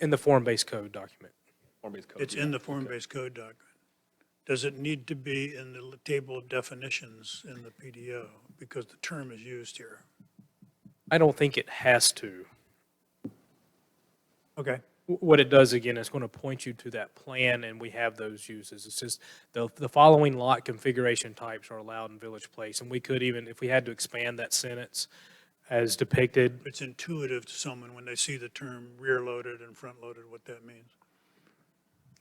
In the form-based code document. form-based code. It's in the form-based code document. Does it need to be in the table of definitions in the PDO? Because the term is used here. I don't think it has to. Okay. What it does, again, is going to point you to that plan, and we have those uses. It's just, the following lot configuration types are allowed in Village Place, and we could even, if we had to expand that sentence as depicted, It's intuitive to someone when they see the term rear-loaded and front-loaded, what that means.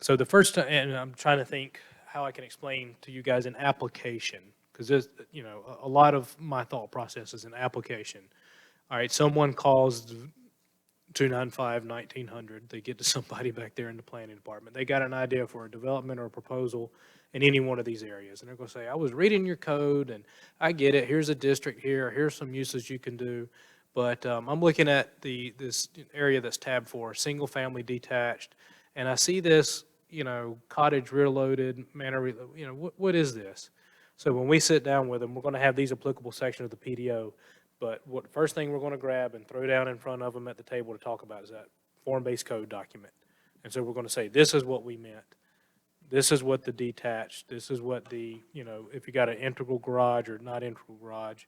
so the first, and I'm trying to think how I can explain to you guys an application, because there's, a lot of my thought process is an application. All right, someone calls 295-1900, they get to somebody back there in the planning department. They got an idea for a development or a proposal in any one of these areas. And they're going to say, I was reading your code and I get it. Here's a district here. Here's some uses you can do. But I'm looking at this area that's tab 4, single family detached. And I see this, cottage rear loaded, manor, what is this? So when we sit down with them, we're going to have these applicable sections of the PDO. But first thing we're going to grab and throw down in front of them at the table to talk about is that form-based code document. And so we're going to say, this is what we meant. This is what the detached, this is what the, if you got an integral garage or not integral garage,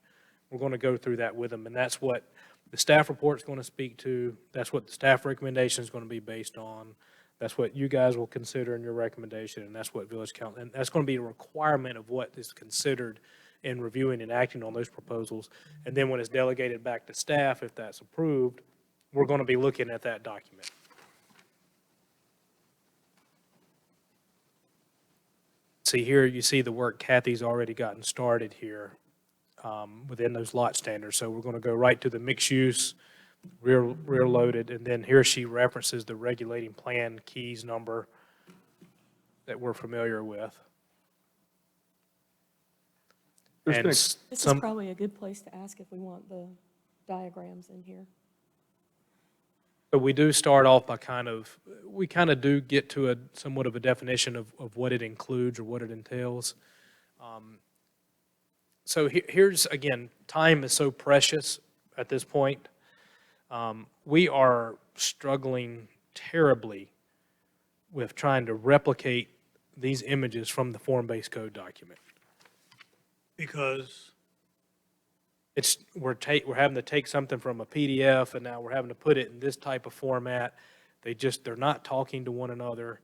we're going to go through that with them. And that's what the staff report's going to speak to. That's what the staff recommendation is going to be based on. That's what you guys will consider in your recommendation, and that's what Village Council, and that's going to be a requirement of what is considered in reviewing and acting on those proposals. And then when it's delegated back to staff, if that's approved, we're going to be looking at that document. See here, you see the work Kathy's already gotten started here within those lot standards. So we're going to go right to the mixed use, rear loaded, and then here she references the regulating plan keys number that we're familiar with. There's And been a- This is some, probably a good place to ask if we want the diagrams in here. but we do start off by we kind of do get to a somewhat of a definition of what it includes or what it entails. So here's, again, time is so precious at this point. We are struggling terribly with trying to replicate these images from the form-based code document. Because, We're having to take something from a PDF, and now we're having to put it in this type of format. They're not talking to one another.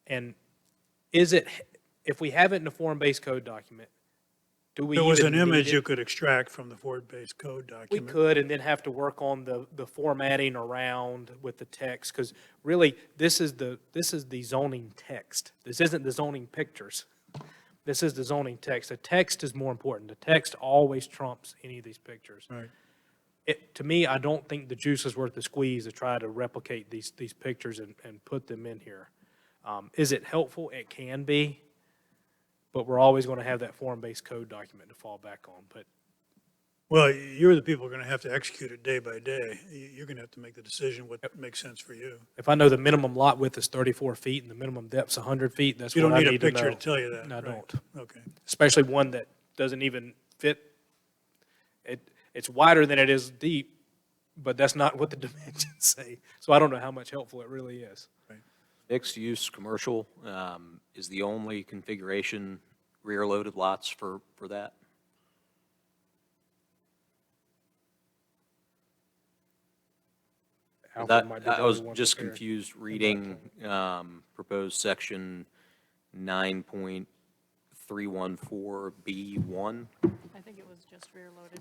And if we have it in a form-based code document, do we there was even an need image it? you could extract from the form-based code We document. could, and then have to work on the formatting around with the text, because really, this is the zoning text. This isn't the zoning pictures. This is the zoning text. The text is more important. The text always trumps any of these pictures. Right. To me, I don't think the juice is worth the squeeze to try to replicate these pictures and put them in here. Is it helpful? It can be, but we're always going to have that form-based code document to fall back on. But Well, you're the people who are going to have to execute it day by day. You're going to have to make the decision what makes sense for you. if I know the minimum lot width is 34 feet and the minimum depth's 100 feet, that's You what don't I need a need to picture know. to tell you that. No, I right. don't. Okay. Especially one that doesn't even fit. It's wider than it is deep, but that's not what the dimensions say. So I don't know how much helpful it really is. Mixed-use commercial is the only configuration rear-loaded lots for that? Alfred might be the I was only one just prepared. confused reading proposed section 9.314B1. I think it was just rear-loaded.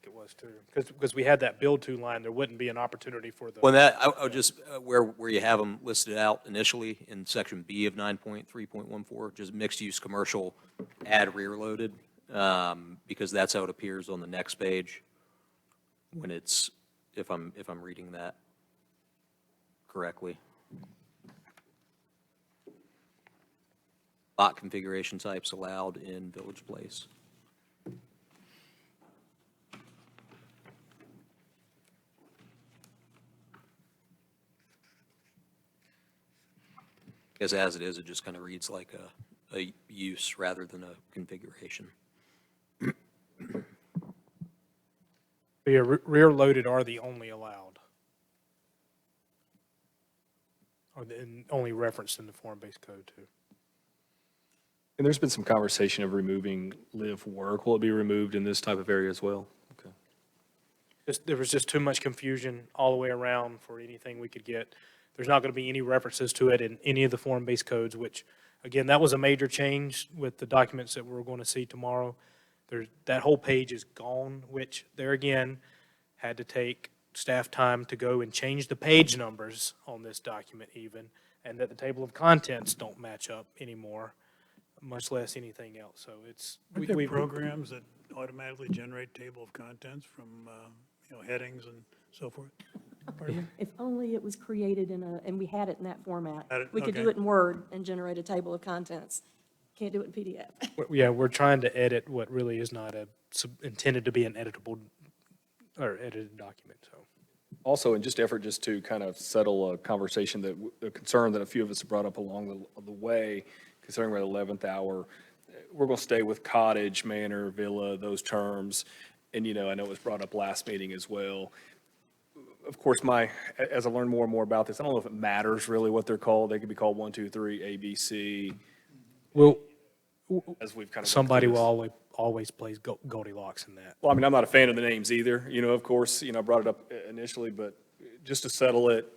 It was too, because we had that build to line, there wouldn't be an opportunity for the. Well, that, I would just, where you have them listed out initially in section B of 9.3.14, just mixed-use commercial, add rear-loaded, because that's how it appears on the next page when it's, if I'm reading that correctly. Lot configuration types allowed in Village Place. Because as it is, it just kind of reads like a use rather than a configuration. Yeah, rear-loaded are the only allowed. Or only referenced in the form-based code too. And there's been some conversation of removing live work. Will it be removed in this type of area as well? Okay. There was just too much confusion all the way around for anything we could get. There's not going to be any references to it in any of the form-based codes, which, again, that was a major change with the documents that we're going to see tomorrow. That whole page is gone, which there again, had to take staff time to go and change the page numbers on this document even, and that the table of contents don't match up anymore, much less anything else. So it's. Aren't there programs that automatically generate table of contents from, headings and so forth? Pardon me? If only it was created and we had it in that format. Had it, We could do okay. it in Word and generate a table of contents. Can't do it in PDF. Yeah, we're trying to edit what really is not intended to be an editable or edited document, so. Also, in just effort just to kind of settle a conversation that, a concern that a few of us have brought up along the way, considering we're at 11th hour, we're going to stay with cottage, manor, villa, those terms. And, I know it was brought up last meeting as well. Of course, as I learn more and more about this, I don't know if it matters really what they're called. They could be called 1, 2, 3, A, B, C, Well, as we've kind of. somebody will always plays Goldilocks in that. Well, I mean, I'm not a fan of the names either, of course, I brought it up initially, but just to settle it,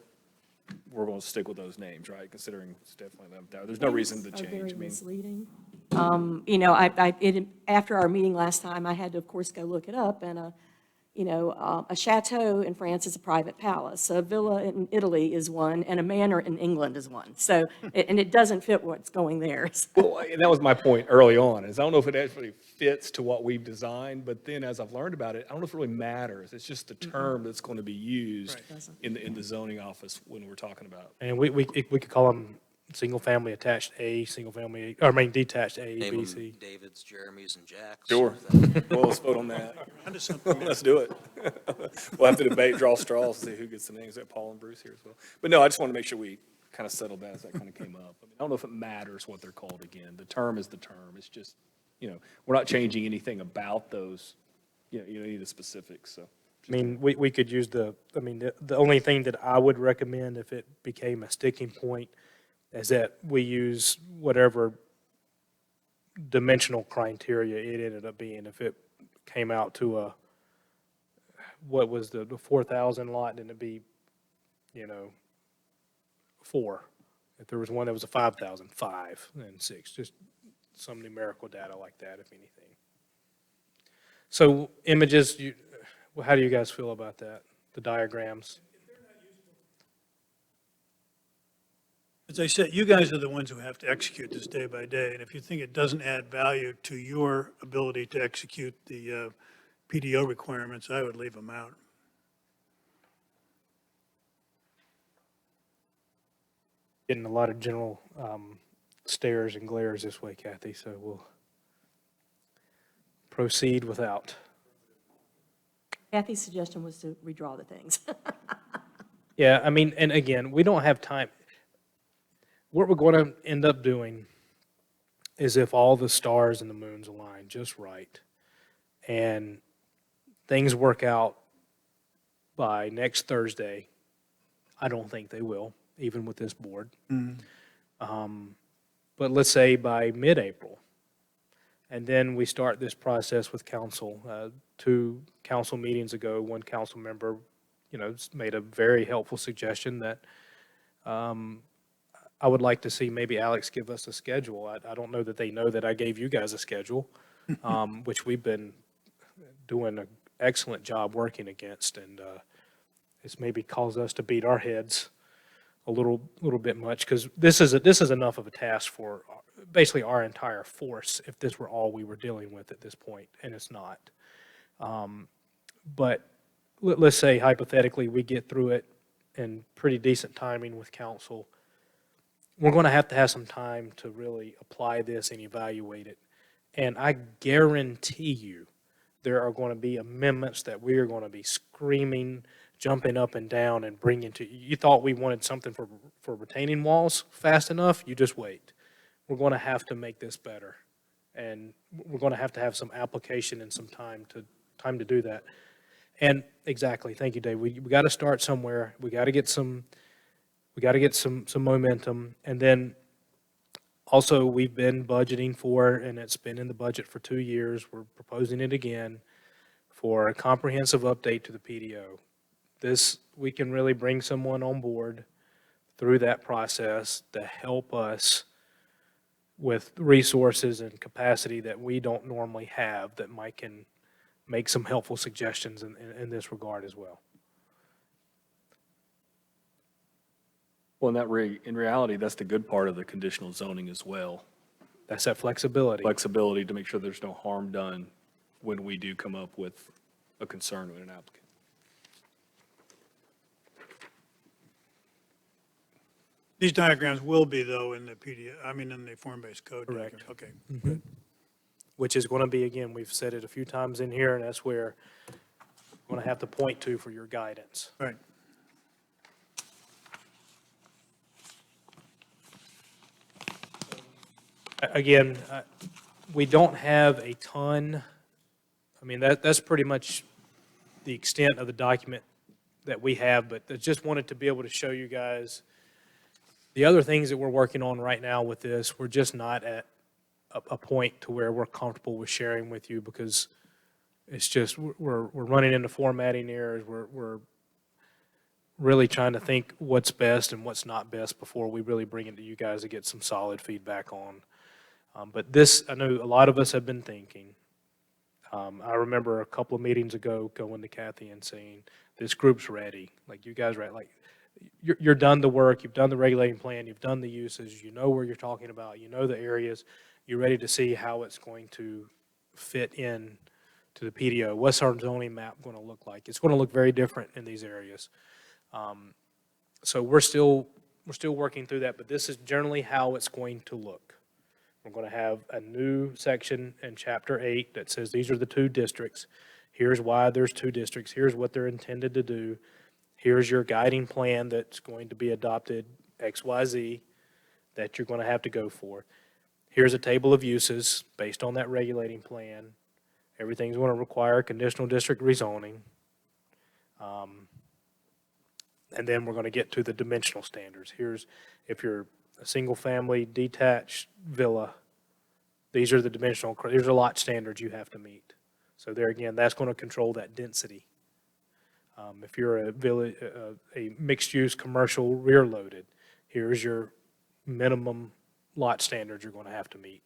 we're going to stick with those names, right? Considering it's definitely 11th hour. There's no reason to Are change. very I mean, misleading. After our meeting last time, I had to, of course, go look it up, and a chateau in France is a private palace. A villa in Italy is one, and a manor in England is one. So, and it doesn't fit what's going there. So, well, and that was my point early on, is I don't know if it actually fits to what we've designed, but then as I've learned about it, I don't know if it really matters. It's just the term that's going to be used in the zoning office when we're talking about. And we could call them single-family attached A, single-family, or I mean detached A, Name B, them C. Davids, Jeremys, and Jacks. Sure. Well, let's vote on that. Onto something there. Let's do it. We'll have to debate, draw straws, see who gets the names. That Paul and Bruce here as well. But no, I just want to make sure we kind of settled that as that kind of came up. I mean, I don't know if it matters what they're called again. The term is the term. It's just, we're not changing anything about those, any of the specifics, so. I mean, we could use the only thing that I would recommend if it became a sticking point is that we use whatever dimensional criteria it ended up being. If it came out to what was the 4,000 lot, then it'd be, 4. If there was one that was a 5,000, 5, and 6, just some numerical data like that, if anything. So images, how do you guys feel about that, the diagrams? As I said, you guys are the ones who have to execute this day by day, and if you think it doesn't add value to your ability to execute the PDO requirements, I would leave them out. Getting a lot of general stares and glares this way, Kathy, so we'll proceed without. Kathy's suggestion was to redraw the things. Yeah, I mean, and again, we don't have time. What we're going to end up doing is if all the stars and the moons align just right, and things work out by next Thursday, I don't think they will, even with this board. But let's say by mid-April, and then we start this process with council. 2 council meetings ago, one council member, made a very helpful suggestion that I would like to see maybe Alex give us a schedule. I don't know that they know that I gave you guys a schedule, which we've been doing an excellent job working against, and it's maybe caused us to beat our heads a little bit much, because this is enough of a task for basically our entire force if this were all we were dealing with at this point, and it's not. But let's say hypothetically we get through it in pretty decent timing with council. We're going to have some time to really apply this and evaluate it. And I guarantee you, there are going to be amendments that we are going to be screaming, jumping up and down and bringing to, you thought we wanted something for retaining walls fast enough? You just wait. We're going to have to make this better. And we're going to have some application and some time to do that. And exactly, thank you, Dave. We got to start somewhere. We got to get some momentum. And then also, we've been budgeting for, and it's been in the budget for 2 years, we're proposing it again, for a comprehensive update to the PDO. We can really bring someone on board through that process to help us with resources and capacity that we don't normally have, that might can make some helpful suggestions in this regard as well. Well, in reality, that's the good part of the conditional zoning as well. That's that flexibility. Flexibility to make sure there's no harm done when we do come up with a concern with an applicant. These diagrams will be, though, in the in the form-based code. Correct. Okay. Which is going to be, again, we've said it a few times in here, and that's where we're going to have to point to for your guidance. Right. Again, we don't have a ton, that's pretty much the extent of the document that we have, but I just wanted to be able to show you guys the other things that we're working on right now with this. We're just not at a point to where we're comfortable with sharing with you, because it's just, we're running into formatting errors. We're really trying to think what's best and what's not best before we really bring it to you guys to get some solid feedback on. But this, I know a lot of us have been thinking. I remember a couple of meetings ago going to Kathy and saying, this group's ready. Like, you guys are ready. Like, you're done the work, you've done the regulating plan, you've done the uses, you know where you're talking about, you know the areas, you're ready to see how it's going to fit in to the PDO. What's our zoning map going to look like? It's going to look very different in these areas. So we're still working through that, but this is generally how it's going to look. We're going to have a new section in Chapter 8 that says these are the 2 districts. Here's why there's 2 districts. Here's what they're intended to do. Here's your guiding plan that's going to be adopted, XYZ, that you're going to have to go for. Here's a table of uses based on that regulating plan. Everything's going to require conditional district rezoning. And then we're going to get to the dimensional standards. Here's, if you're a single-family detached villa, these are the these are lot standards you have to meet. So there again, that's going to control that density. If you're a mixed-use commercial rear-loaded, here's your minimum lot standards you're going to have to meet.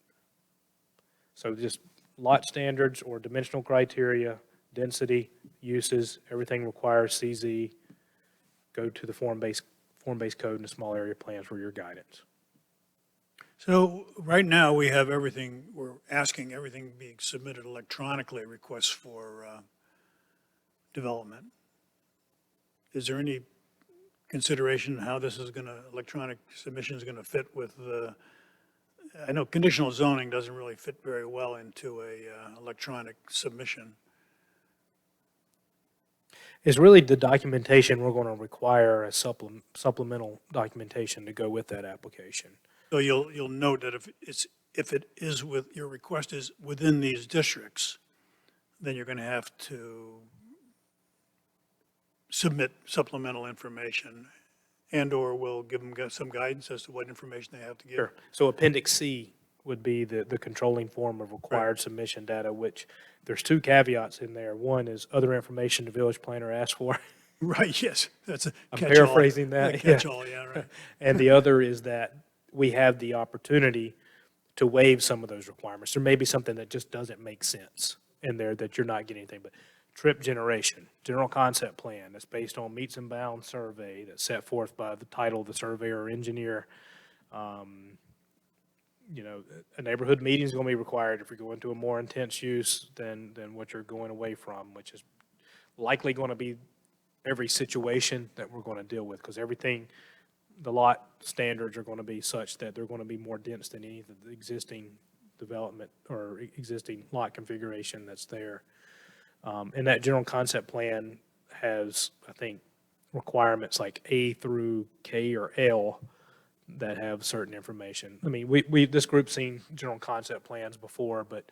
So just lot standards or dimensional criteria, density, uses, everything requires CZ. Go to the form-based code and the small area plans for your guidance. So right now, we have everything, we're asking everything being submitted electronically, requests for development. Is there any consideration how this is going to, electronic submission is going to fit with the, I know conditional zoning doesn't really fit very well into a electronic submission. It's really the documentation we're going to require a supplemental documentation to go with that application. So you'll note that if it is with, your request is within these districts, then you're going to have to submit supplemental information, and/or we'll give them some guidance as to what information they have to give. Sure. So Appendix C would be the controlling form of required submission data, which there's 2 caveats in there. One is other information the village planner asked for. Right, yes, that's a I'm catch-all. paraphrasing that, A yeah. catch-all, yeah, right. And the other is that we have the opportunity to waive some of those requirements. There may be something that just doesn't make sense in there that you're not getting anything, but trip generation, general concept plan that's based on meets and bounds survey that's set forth by the title of the surveyor or engineer. You know, a neighborhood meeting is going to be required if you're going to a more intense use than what you're going away from, which is likely going to be every situation that we're going to deal with, because everything, the lot standards are going to be such that they're going to be more dense than any of the existing development or existing lot configuration that's there. And that general concept plan has, I think, requirements like A through K or L that have certain information. I mean, this group's seen general concept plans before, but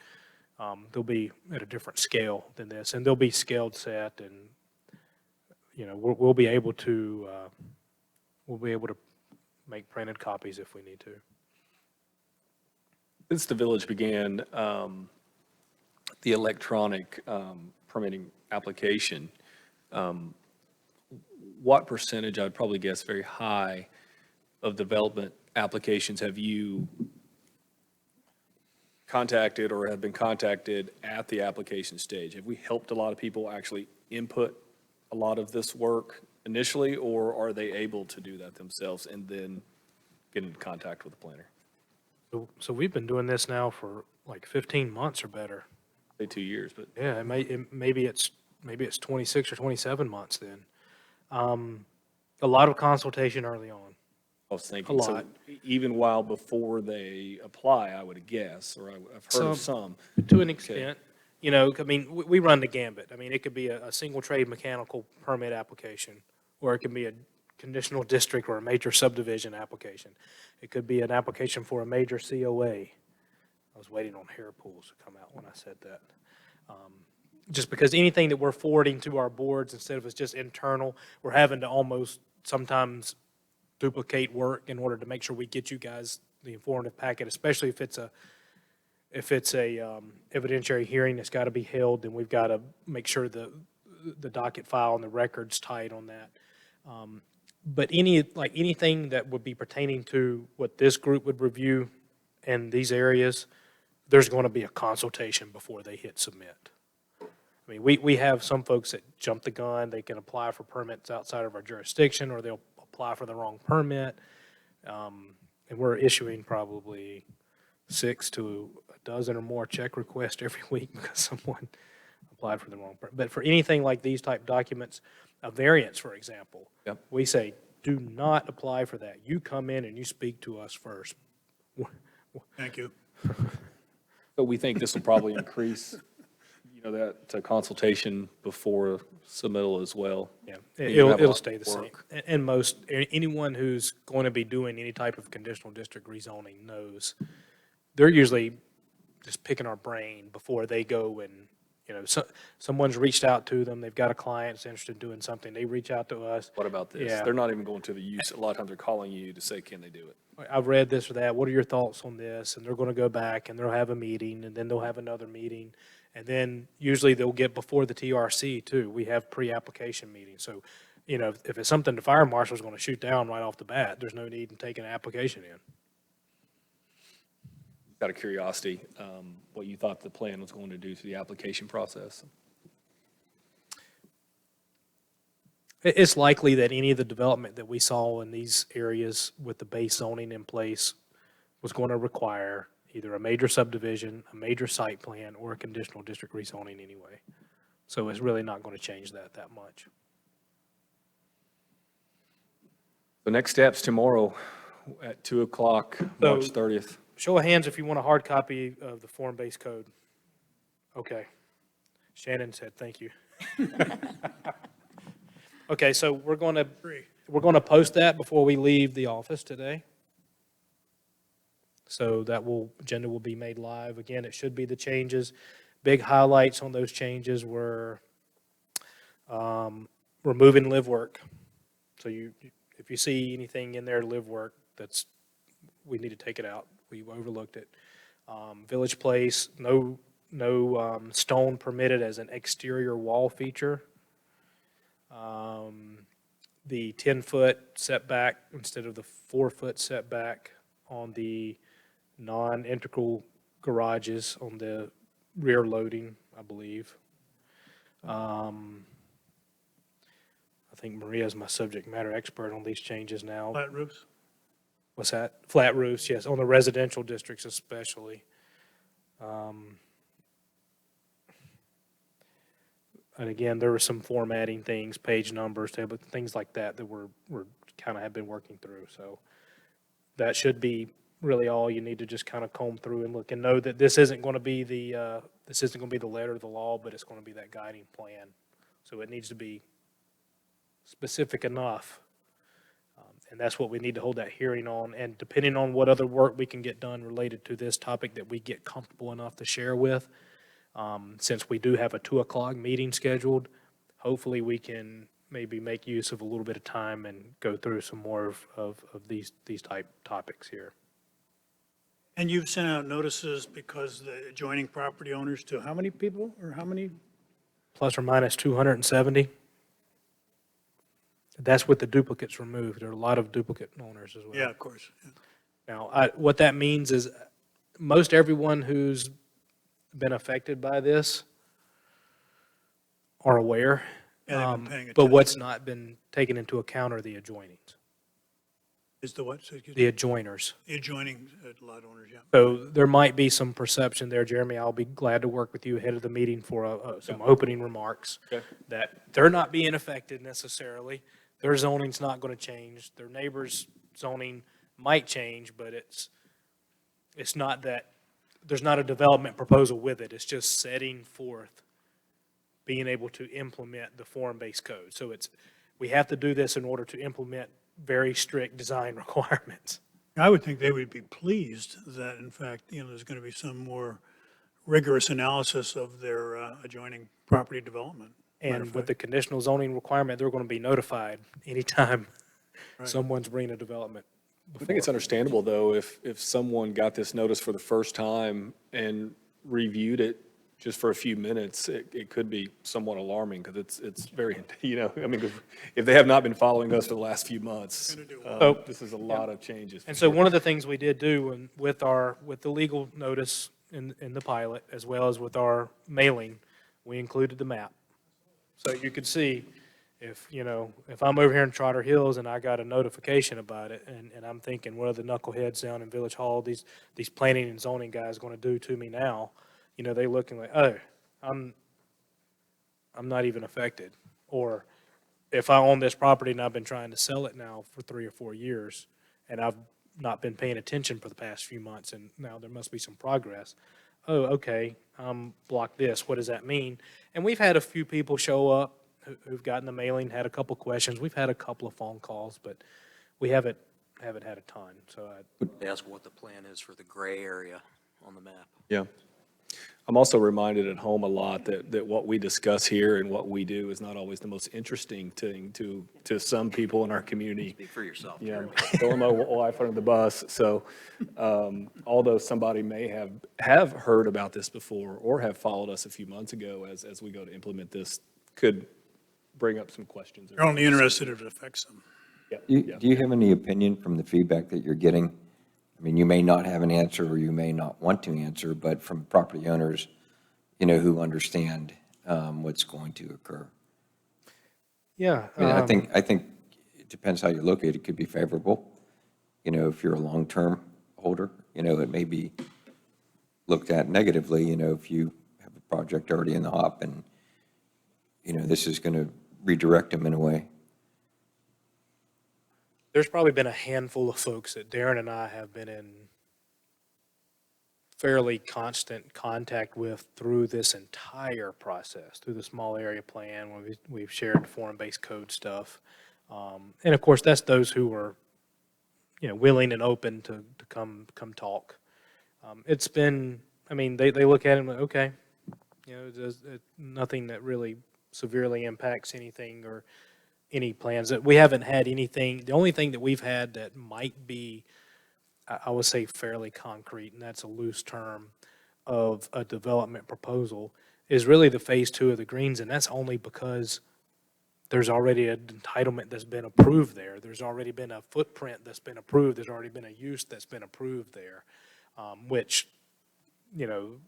they'll be at a different scale than this, and they'll be scaled set, and, you know, we'll be able to make printed copies if we need to. Since the village began the electronic permitting application, what percentage, I'd probably guess very high, of development applications have you contacted or have been contacted at the application stage? Have we helped a lot of people actually input a lot of this work initially, or are they able to do that themselves and then get in contact with the planner? So we've been doing this now for like 15 months or better. Say 2 years, but Yeah, maybe it's 26 or 27 months then. A lot of consultation early on. I was thinking, so lot. even while before they apply, I would guess, or I've heard of some. To an extent, you know, I mean, we run the gambit. I mean, it could be a single trade mechanical permit application, or it can be a conditional district or a major subdivision application. It could be an application for a major COA. I was waiting on hair pools to come out when I said that. Just because anything that we're forwarding to our boards, instead of it's just internal, we're having to almost sometimes duplicate work in order to make sure we get you guys the informative packet, especially if it's a evidentiary hearing that's got to be held, then we've got to make sure the docket file and the record's tight on that. But anything that would be pertaining to what this group would review in these areas, there's going to be a consultation before they hit submit. I mean, we have some folks that jump the gun. They can apply for permits outside of our jurisdiction, or they'll apply for the wrong permit. And we're issuing probably 6 to a dozen or more check requests every week because someone applied for the wrong permit. But for anything like these type documents, a variance, for example, Yep. we say, do not apply for that. You come in and you speak to us first. Thank you. But we think this will probably increase, that consultation before submittal as well. Yeah, You have a it'll lot stay of the same. work. And anyone who's going to be doing any type of conditional district rezoning knows, they're usually just picking our brain before they go and, someone's reached out to them, they've got a client that's interested in doing something, they reach out to us. What about this? Yeah. They're not even going to the use, a lot of times they're calling you to say, can they do it? I've read this or that, what are your thoughts on this? And they're going to go back and they'll have a meeting, and then they'll have another meeting. And then usually they'll get before the TRC too. We have pre-application meetings. So, if it's something the fire marshal's going to shoot down right off the bat, there's no need in taking an application in. Out of curiosity, what you thought the plan was going to do to the application process? It's likely that any of the development that we saw in these areas with the base zoning in place was going to require either a major subdivision, a major site plan, or a conditional district rezoning anyway. So it's really not going to change that much. The next steps tomorrow at 2 o'clock, March 30th. Show of hands if you want a hard copy of the form-based code. Okay. Shannon said, thank you. Okay, so we're going to post that before we leave the office today. So agenda will be made live. Again, it should be the changes. Big highlights on those changes were removing live work. So if you see anything in there, live work, we need to take it out. We overlooked it. Village Place, no stone permitted as an exterior wall feature. The 10-foot setback instead of the 4-foot setback on the non-integral garages on the rear loading, I believe. I think Maria's my subject matter expert on these changes now. Flat roofs? What's that? Flat roofs, yes, on the residential districts especially. And again, there were some formatting things, page numbers, table, things like that that we're kind of have been working through. So that should be really all you need to just kind of comb through and look and know that this isn't going to be the letter of the law, but it's going to be that guiding plan. So it needs to be specific enough. And that's what we need to hold that hearing on. And depending on what other work we can get done related to this topic that we get comfortable enough to share with, since we do have a 2:00 meeting scheduled, hopefully we can maybe make use of a little bit of time and go through some more of these type topics here. And you've sent out notices because the adjoining property owners to how many people or how many? Plus or minus 270. That's with the duplicates removed. There are a lot of duplicate owners as well. Yeah, of course. Yeah. Now, what that means is most everyone who's been affected by this are aware. Yeah, they've been paying But attention. what's not been taken into account are the adjoinings, Is the what? Excuse me? the adjoiners. The adjoining lot owners, yeah. So there might be some perception there, Jeremy. I'll be glad to work with you ahead of the meeting for some opening remarks. Okay. That they're not being affected necessarily. Their zoning's not going to change. Their neighbor's zoning might change, but it's not that, there's not a development proposal with it. It's just setting forth, being able to implement the form-based code. So we have to do this in order to implement very strict design requirements. I would think they would be pleased that, in fact, there's going to be some more rigorous analysis of their adjoining property development. Matter And of with the fact. conditional zoning requirement, they're going to be notified anytime someone's bringing a development I think it's understandable, though, if someone got this notice for the first time and reviewed it just for a few minutes, it could be somewhat alarming, because it's very, I mean, if they have not been following us for the last few months, this is a lot of changes. And so one of the things we did do with the legal notice in the pilot, as well as with our mailing, we included the map. So you could see if I'm over here in Trotter Hills and I got a notification about it, and I'm thinking, what are the knuckleheads down in Village Hall, these planning and zoning guys going to do to me now? They looking like, oh, I'm not even affected. Or if I own this property and I've been trying to sell it now for 3 or 4 years, and I've not been paying attention for the past few months, and now there must be some progress. Oh, okay, block this, what does that mean? And we've had a few people show up who've gotten the mailing, had a couple questions. We've had a couple of phone calls, but we haven't had a ton, so They ask what the plan is for the gray area on the map. Yeah. I'm also reminded at home a lot that what we discuss here and what we do is not always the most interesting thing to some people in our community. Speak for yourself, Yeah, Jeremy. throwing my wife under the bus. So, although somebody may have heard about this before or have followed us a few months ago, as we go to implement this, could bring up some questions. They're only interested if it affects them. Yeah. Do you have any opinion from the feedback that you're getting? I mean, you may not have an answer, or you may not want to answer, but from property owners, who understand what's going to occur. yeah. I mean, I think it depends how you look at it. It could be favorable. If you're a long-term holder, it may be looked at negatively, if you have a project already in the hop and, this is going to redirect them in a way. There's probably been a handful of folks that Darren and I have been in fairly constant contact with through this entire process, through the small area plan, when we've shared form-based code stuff. And of course, that's those who were, willing and open to come talk. It's been, I mean, they look at it and like, okay, nothing that really severely impacts anything or any plans. That we haven't had anything. The only thing that we've had that might be, I would say, fairly concrete, and that's a loose term, of a development proposal, is really the phase 2 of the greens, and that's only because There's already an entitlement that's been approved there. There's already been a footprint that's been approved. There's already been a use that's been approved there, which, you know,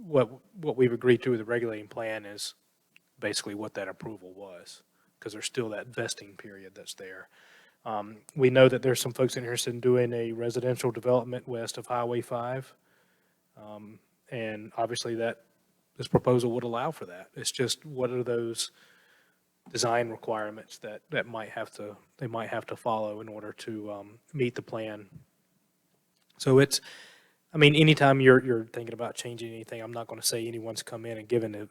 what we've agreed to with the regulating plan is basically what that approval was, because there's still that vesting period that's there. We know that there's some folks interested in doing a residential development west of Highway 5. And obviously this proposal would allow for that. It's just, what are those design requirements that they might have to follow in order to meet the plan? So it's, I mean, anytime you're thinking about changing anything, I'm not going to say anyone's come in and given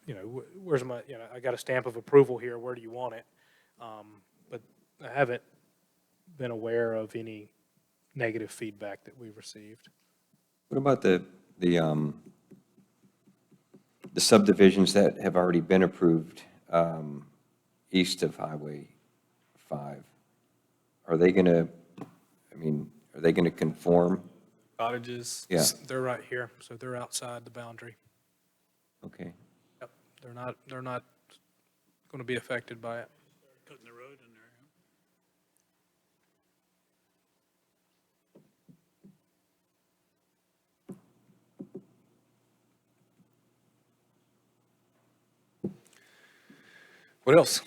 you know, where's my, you know, I got a stamp of approval here, where do you want it? But I haven't been aware of any negative feedback that we've received. What about the subdivisions that have already been approved east of Highway 5? Are they going to, I mean, are they going to conform? Cottages. Yeah, They're right here, so they're outside the boundary. okay. Yep, they're not going to be affected by it. Putting the road in there. What else?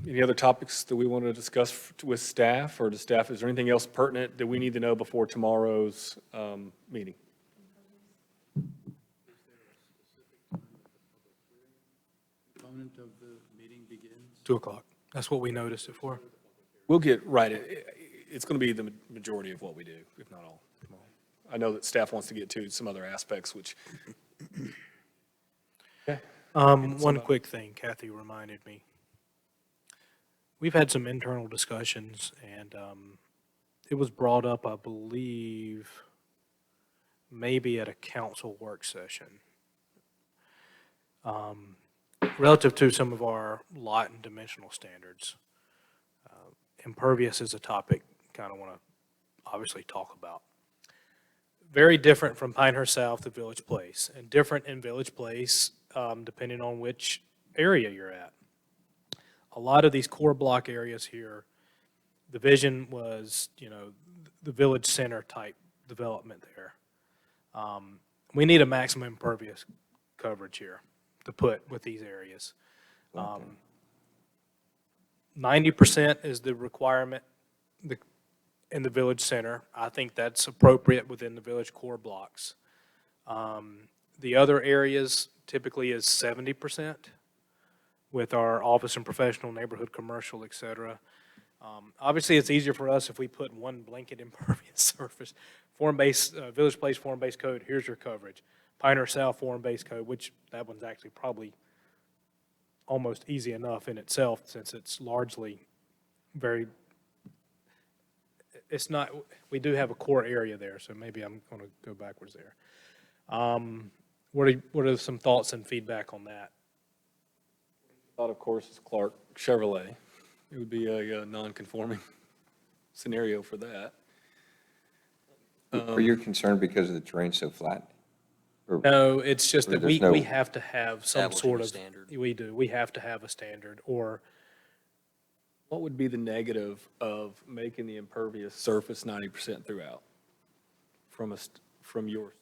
Any other topics that we want to discuss with staff, or to staff, is there anything else pertinent that we need to know before tomorrow's meeting? Component of the meeting begins? 2:00. That's what we noticed it for. We'll get, right, it's going to be the majority of what we do, if not all. I know that staff wants to get to some other aspects, which. Okay. One quick thing, Kathy reminded me. We've had some internal discussions, and it was brought up, I believe, maybe at a council work session, relative to some of our lot and dimensional standards. Impervious is a topic kind of want to obviously talk about. Very different from Pinehurst South to Village Place, and different in Village Place depending on which area you're at. A lot of these core block areas here, the vision was, you know, the village center type development there. We need a maximum impervious coverage here to put with these areas. 90% is the requirement in the village center. I think that's appropriate within the village core blocks. The other areas typically is 70% with our office and professional, neighborhood, commercial, et cetera. Obviously, it's easier for us if we put one blanket impervious surface. Form-based, Village Place form-based code, here's your coverage. Pinehurst South form-based code, which that one's actually probably almost easy enough in itself, since it's largely very, it's not, we do have a core area there, so maybe I'm going to go backwards there. What are some thoughts and feedback on that? Thought, of course, is Clark Chevrolet. It would be a non-conforming scenario for that. Are you concerned because of the terrain so flat? Or- No, it's just that There's we no- have to have some Establishing sort a of. standard. We do, we have to have a standard, or What would be the negative of making the impervious surface 90% throughout? From your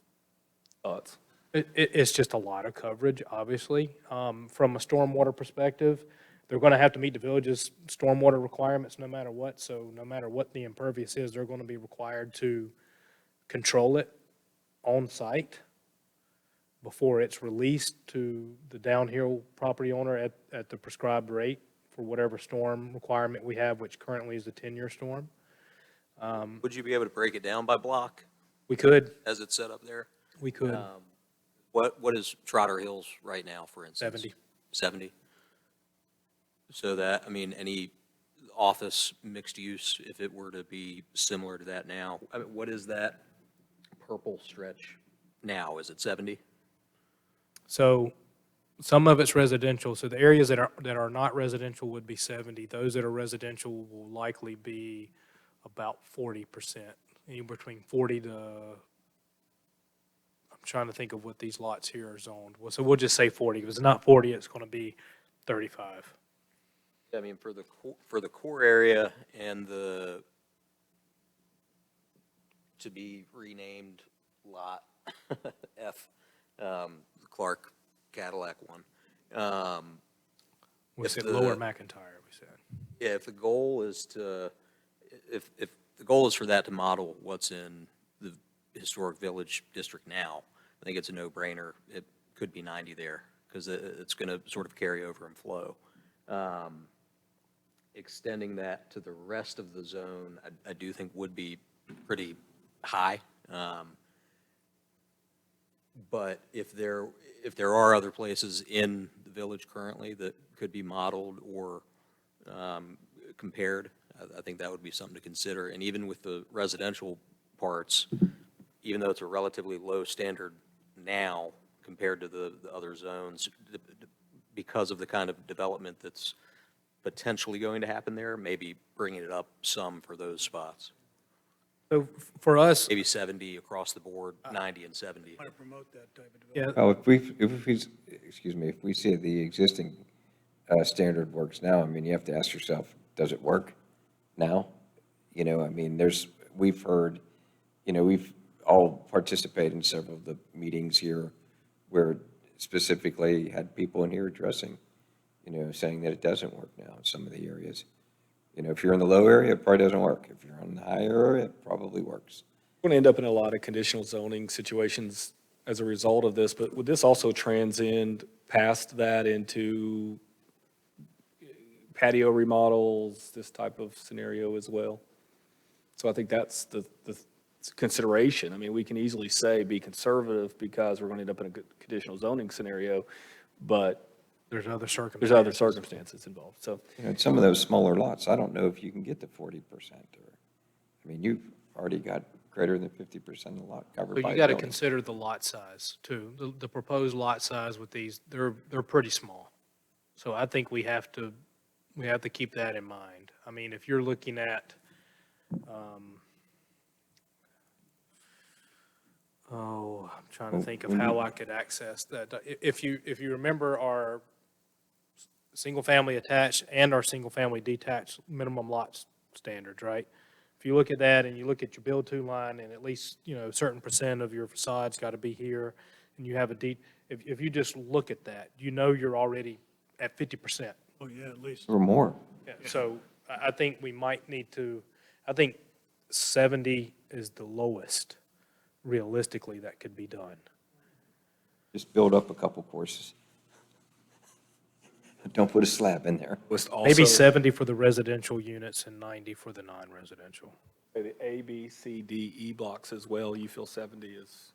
thoughts? it's just a lot of coverage, obviously. From a stormwater perspective, they're going to have to meet the village's stormwater requirements no matter what. So no matter what the impervious is, they're going to be required to control it on site before it's released to the downhill property owner at the prescribed rate for whatever storm requirement we have, which currently is the 10-year storm. Would you be able to break it down by block We could, as it's set up there? we could. What is Trotter Hills right now, for instance? 70. 70? So that, I mean, any office mixed use, if it were to be similar to that now, I mean, what is that purple stretch now? Is it 70? So some of it's residential, so the areas that are not residential would be 70. Those that are residential will likely be about 40%, anywhere between 40 to, I'm trying to think of what these lots here are zoned. Well, so we'll just say 40. If it's not 40, it's going to be 35. I mean, for the core area and to be renamed Lot F, the Clark Cadillac one. We If said the- Lower McIntyre, we said. Yeah, if the goal is if the goal is for that to model what's in the historic village district now, I think it's a no-brainer. It could be 90 there, because it's going to sort of carry over and flow. Extending that to the rest of the zone, I do think would be pretty high. But if there are other places in the village currently that could be modeled or compared, I think that would be something to consider. And even with the residential parts, even though it's a relatively low standard now compared to the other zones, because of the kind of development that's potentially going to happen there, maybe bringing it up some for those spots. So for us, Maybe 70 across the board, 90 and 70. Want to promote that type of yeah, development. Well, if we see the existing standard works now, I mean, you have to ask yourself, does it work now? You know, I mean, we've heard, you know, we've all participated in several of the meetings here where specifically had people in here addressing, you know, saying that it doesn't work now in some of the areas. You know, if you're in the low area, it probably doesn't work. If you're in the high area, it probably works. We're going to end up in a lot of conditional zoning situations as a result of this, but would this also transcend past that into patio remodels, this type of scenario as well? So I think that's the consideration. I mean, we can easily say be conservative because we're going to end up in a conditional zoning scenario, but there's other circumstances. there's other circumstances involved, so. You know, in some of those smaller lots, I don't know if you can get to 40% or, I mean, you've already got greater than 50% of the lot covered But by you got to building. consider the lot size too. The proposed lot size with these, they're pretty small. So I think we have to keep that in mind. I mean, if you're looking at, I'm trying to think of how I could access that. If you remember our single-family attached and our single-family detached minimum lot standards, right? If you look at that and you look at your build-to line and at least, you know, a certain percent of your facade's got to be here, and you have if you just look at that, you know you're already at 50%. Oh, yeah, at least. Or more. Yeah, so I think we might need to, I think 70 is the lowest realistically that could be done. Just build up a couple courses. Don't put a slab in there. Was Maybe also 70 for the residential units and 90 for the non-residential. the A, B, C, D, E blocks as well, you feel 70 is,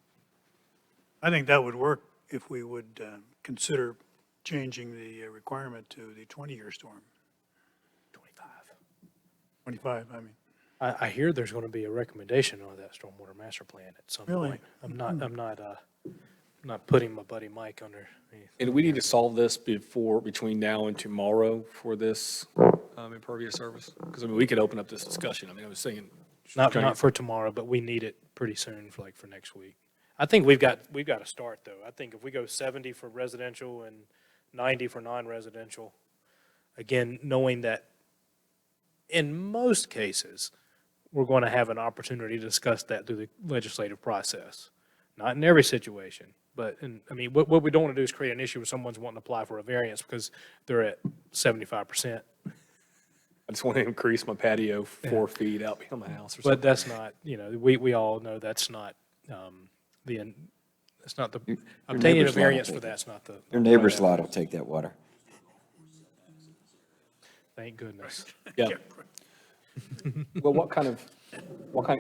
I think that would work if we would consider changing the requirement to the 20-year storm. 25, I mean. I hear there's going to be a recommendation on that stormwater master plan at some Really? point. I'm not putting my buddy Mike under anything. and we need to solve this between now and tomorrow for this impervious service? Because, I mean, we could open up this discussion. I mean, I was thinking. Not for tomorrow, but we need it pretty soon for next week. I think we've got to start though. I think if we go 70 for residential and 90 for non-residential, again, knowing that in most cases, we're going to have an opportunity to discuss that through the legislative process. Not in every situation, but I mean, what we don't want to do is create an issue where someone's wanting to apply for a variance because they're at 75%. I just want to increase my patio 4 feet out beyond my house or But something. that's not, you know, we all know that's not that's not the, obtaining a neighbor's lot will variance for take it. that's not the. Your neighbor's lot will take that water. Thank goodness. Yeah. Well, what kind of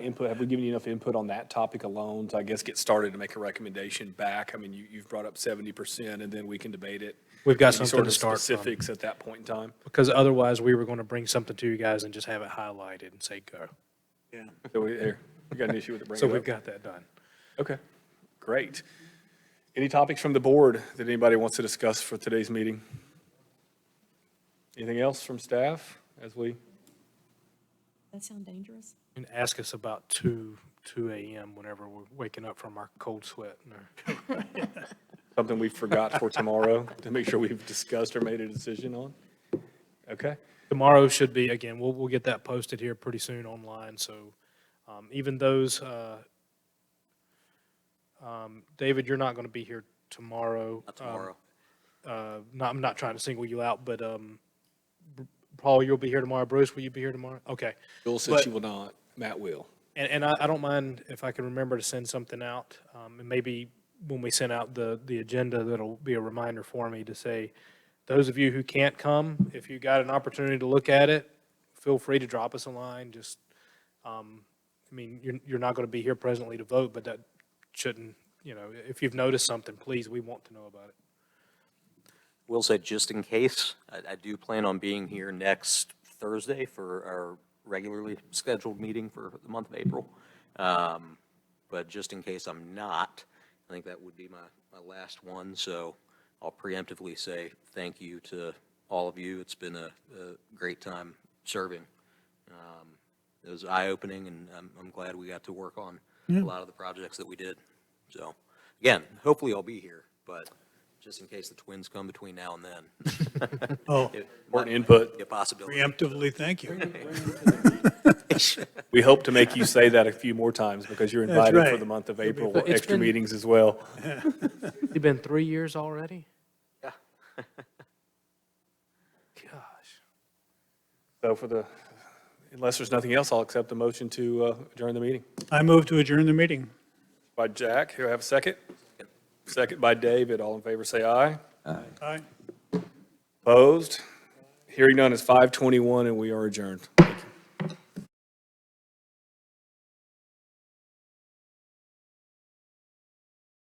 input, have we given you enough input on that topic alone to, I guess, get started to make a recommendation back? I mean, you've brought up 70% and then we can debate it. We've got Maybe something sort to of start from. Specifics at that point in time. Because otherwise, we were going to bring something to you guys and just have it highlighted and say, go. Yeah. So we got an issue with it, bring So it we've up. got that done. Okay, great. Any topics from the board that anybody wants to discuss for today's meeting? Anything else from staff as we? That sound dangerous? And ask us about 2 a.m. whenever we're waking up from our cold sweat. Something we forgot for tomorrow to make sure we've discussed or made a decision on? Okay. Tomorrow should be, again, we'll get that posted here pretty soon online, so even those, David, you're not going to be here tomorrow. Not tomorrow. I'm not trying to single you out, but Paul, you'll be here tomorrow. Bruce, will you be here tomorrow? Okay. Bill said But- she will not. Matt will. And I don't mind if I can remember to send something out. And maybe when we send out the agenda, that'll be a reminder for me to say, those of you who can't come, if you got an opportunity to look at it, feel free to drop us a line. Just, I mean, you're not going to be here presently to vote, but that shouldn't, if you've noticed something, please, we want to know about it. Will say, just in case, I do plan on being here next Thursday for our regularly scheduled meeting for the month of April. But just in case I'm not, I think that would be my last one, so I'll preemptively say thank you to all of you. It's been a great time serving. It was eye-opening, and I'm glad we got to work on a lot of the projects that we did. So, again, hopefully I'll be here, but just in case the Twins come between now and then. Oh, Important input. Be a possibility. preemptively, thank you. We hope to make you say that a few more times because you're That's invited for right. the month of April, It's extra been- meetings as well. It's been 3 years already? Yeah. Gosh. So unless there's nothing else, I'll accept the motion to adjourn the meeting. I move to adjourn the meeting. By Jack, who have a second? Second by David. All in favor, say aye. Aye. Opposed? Hearing none is 5:21 and we are adjourned.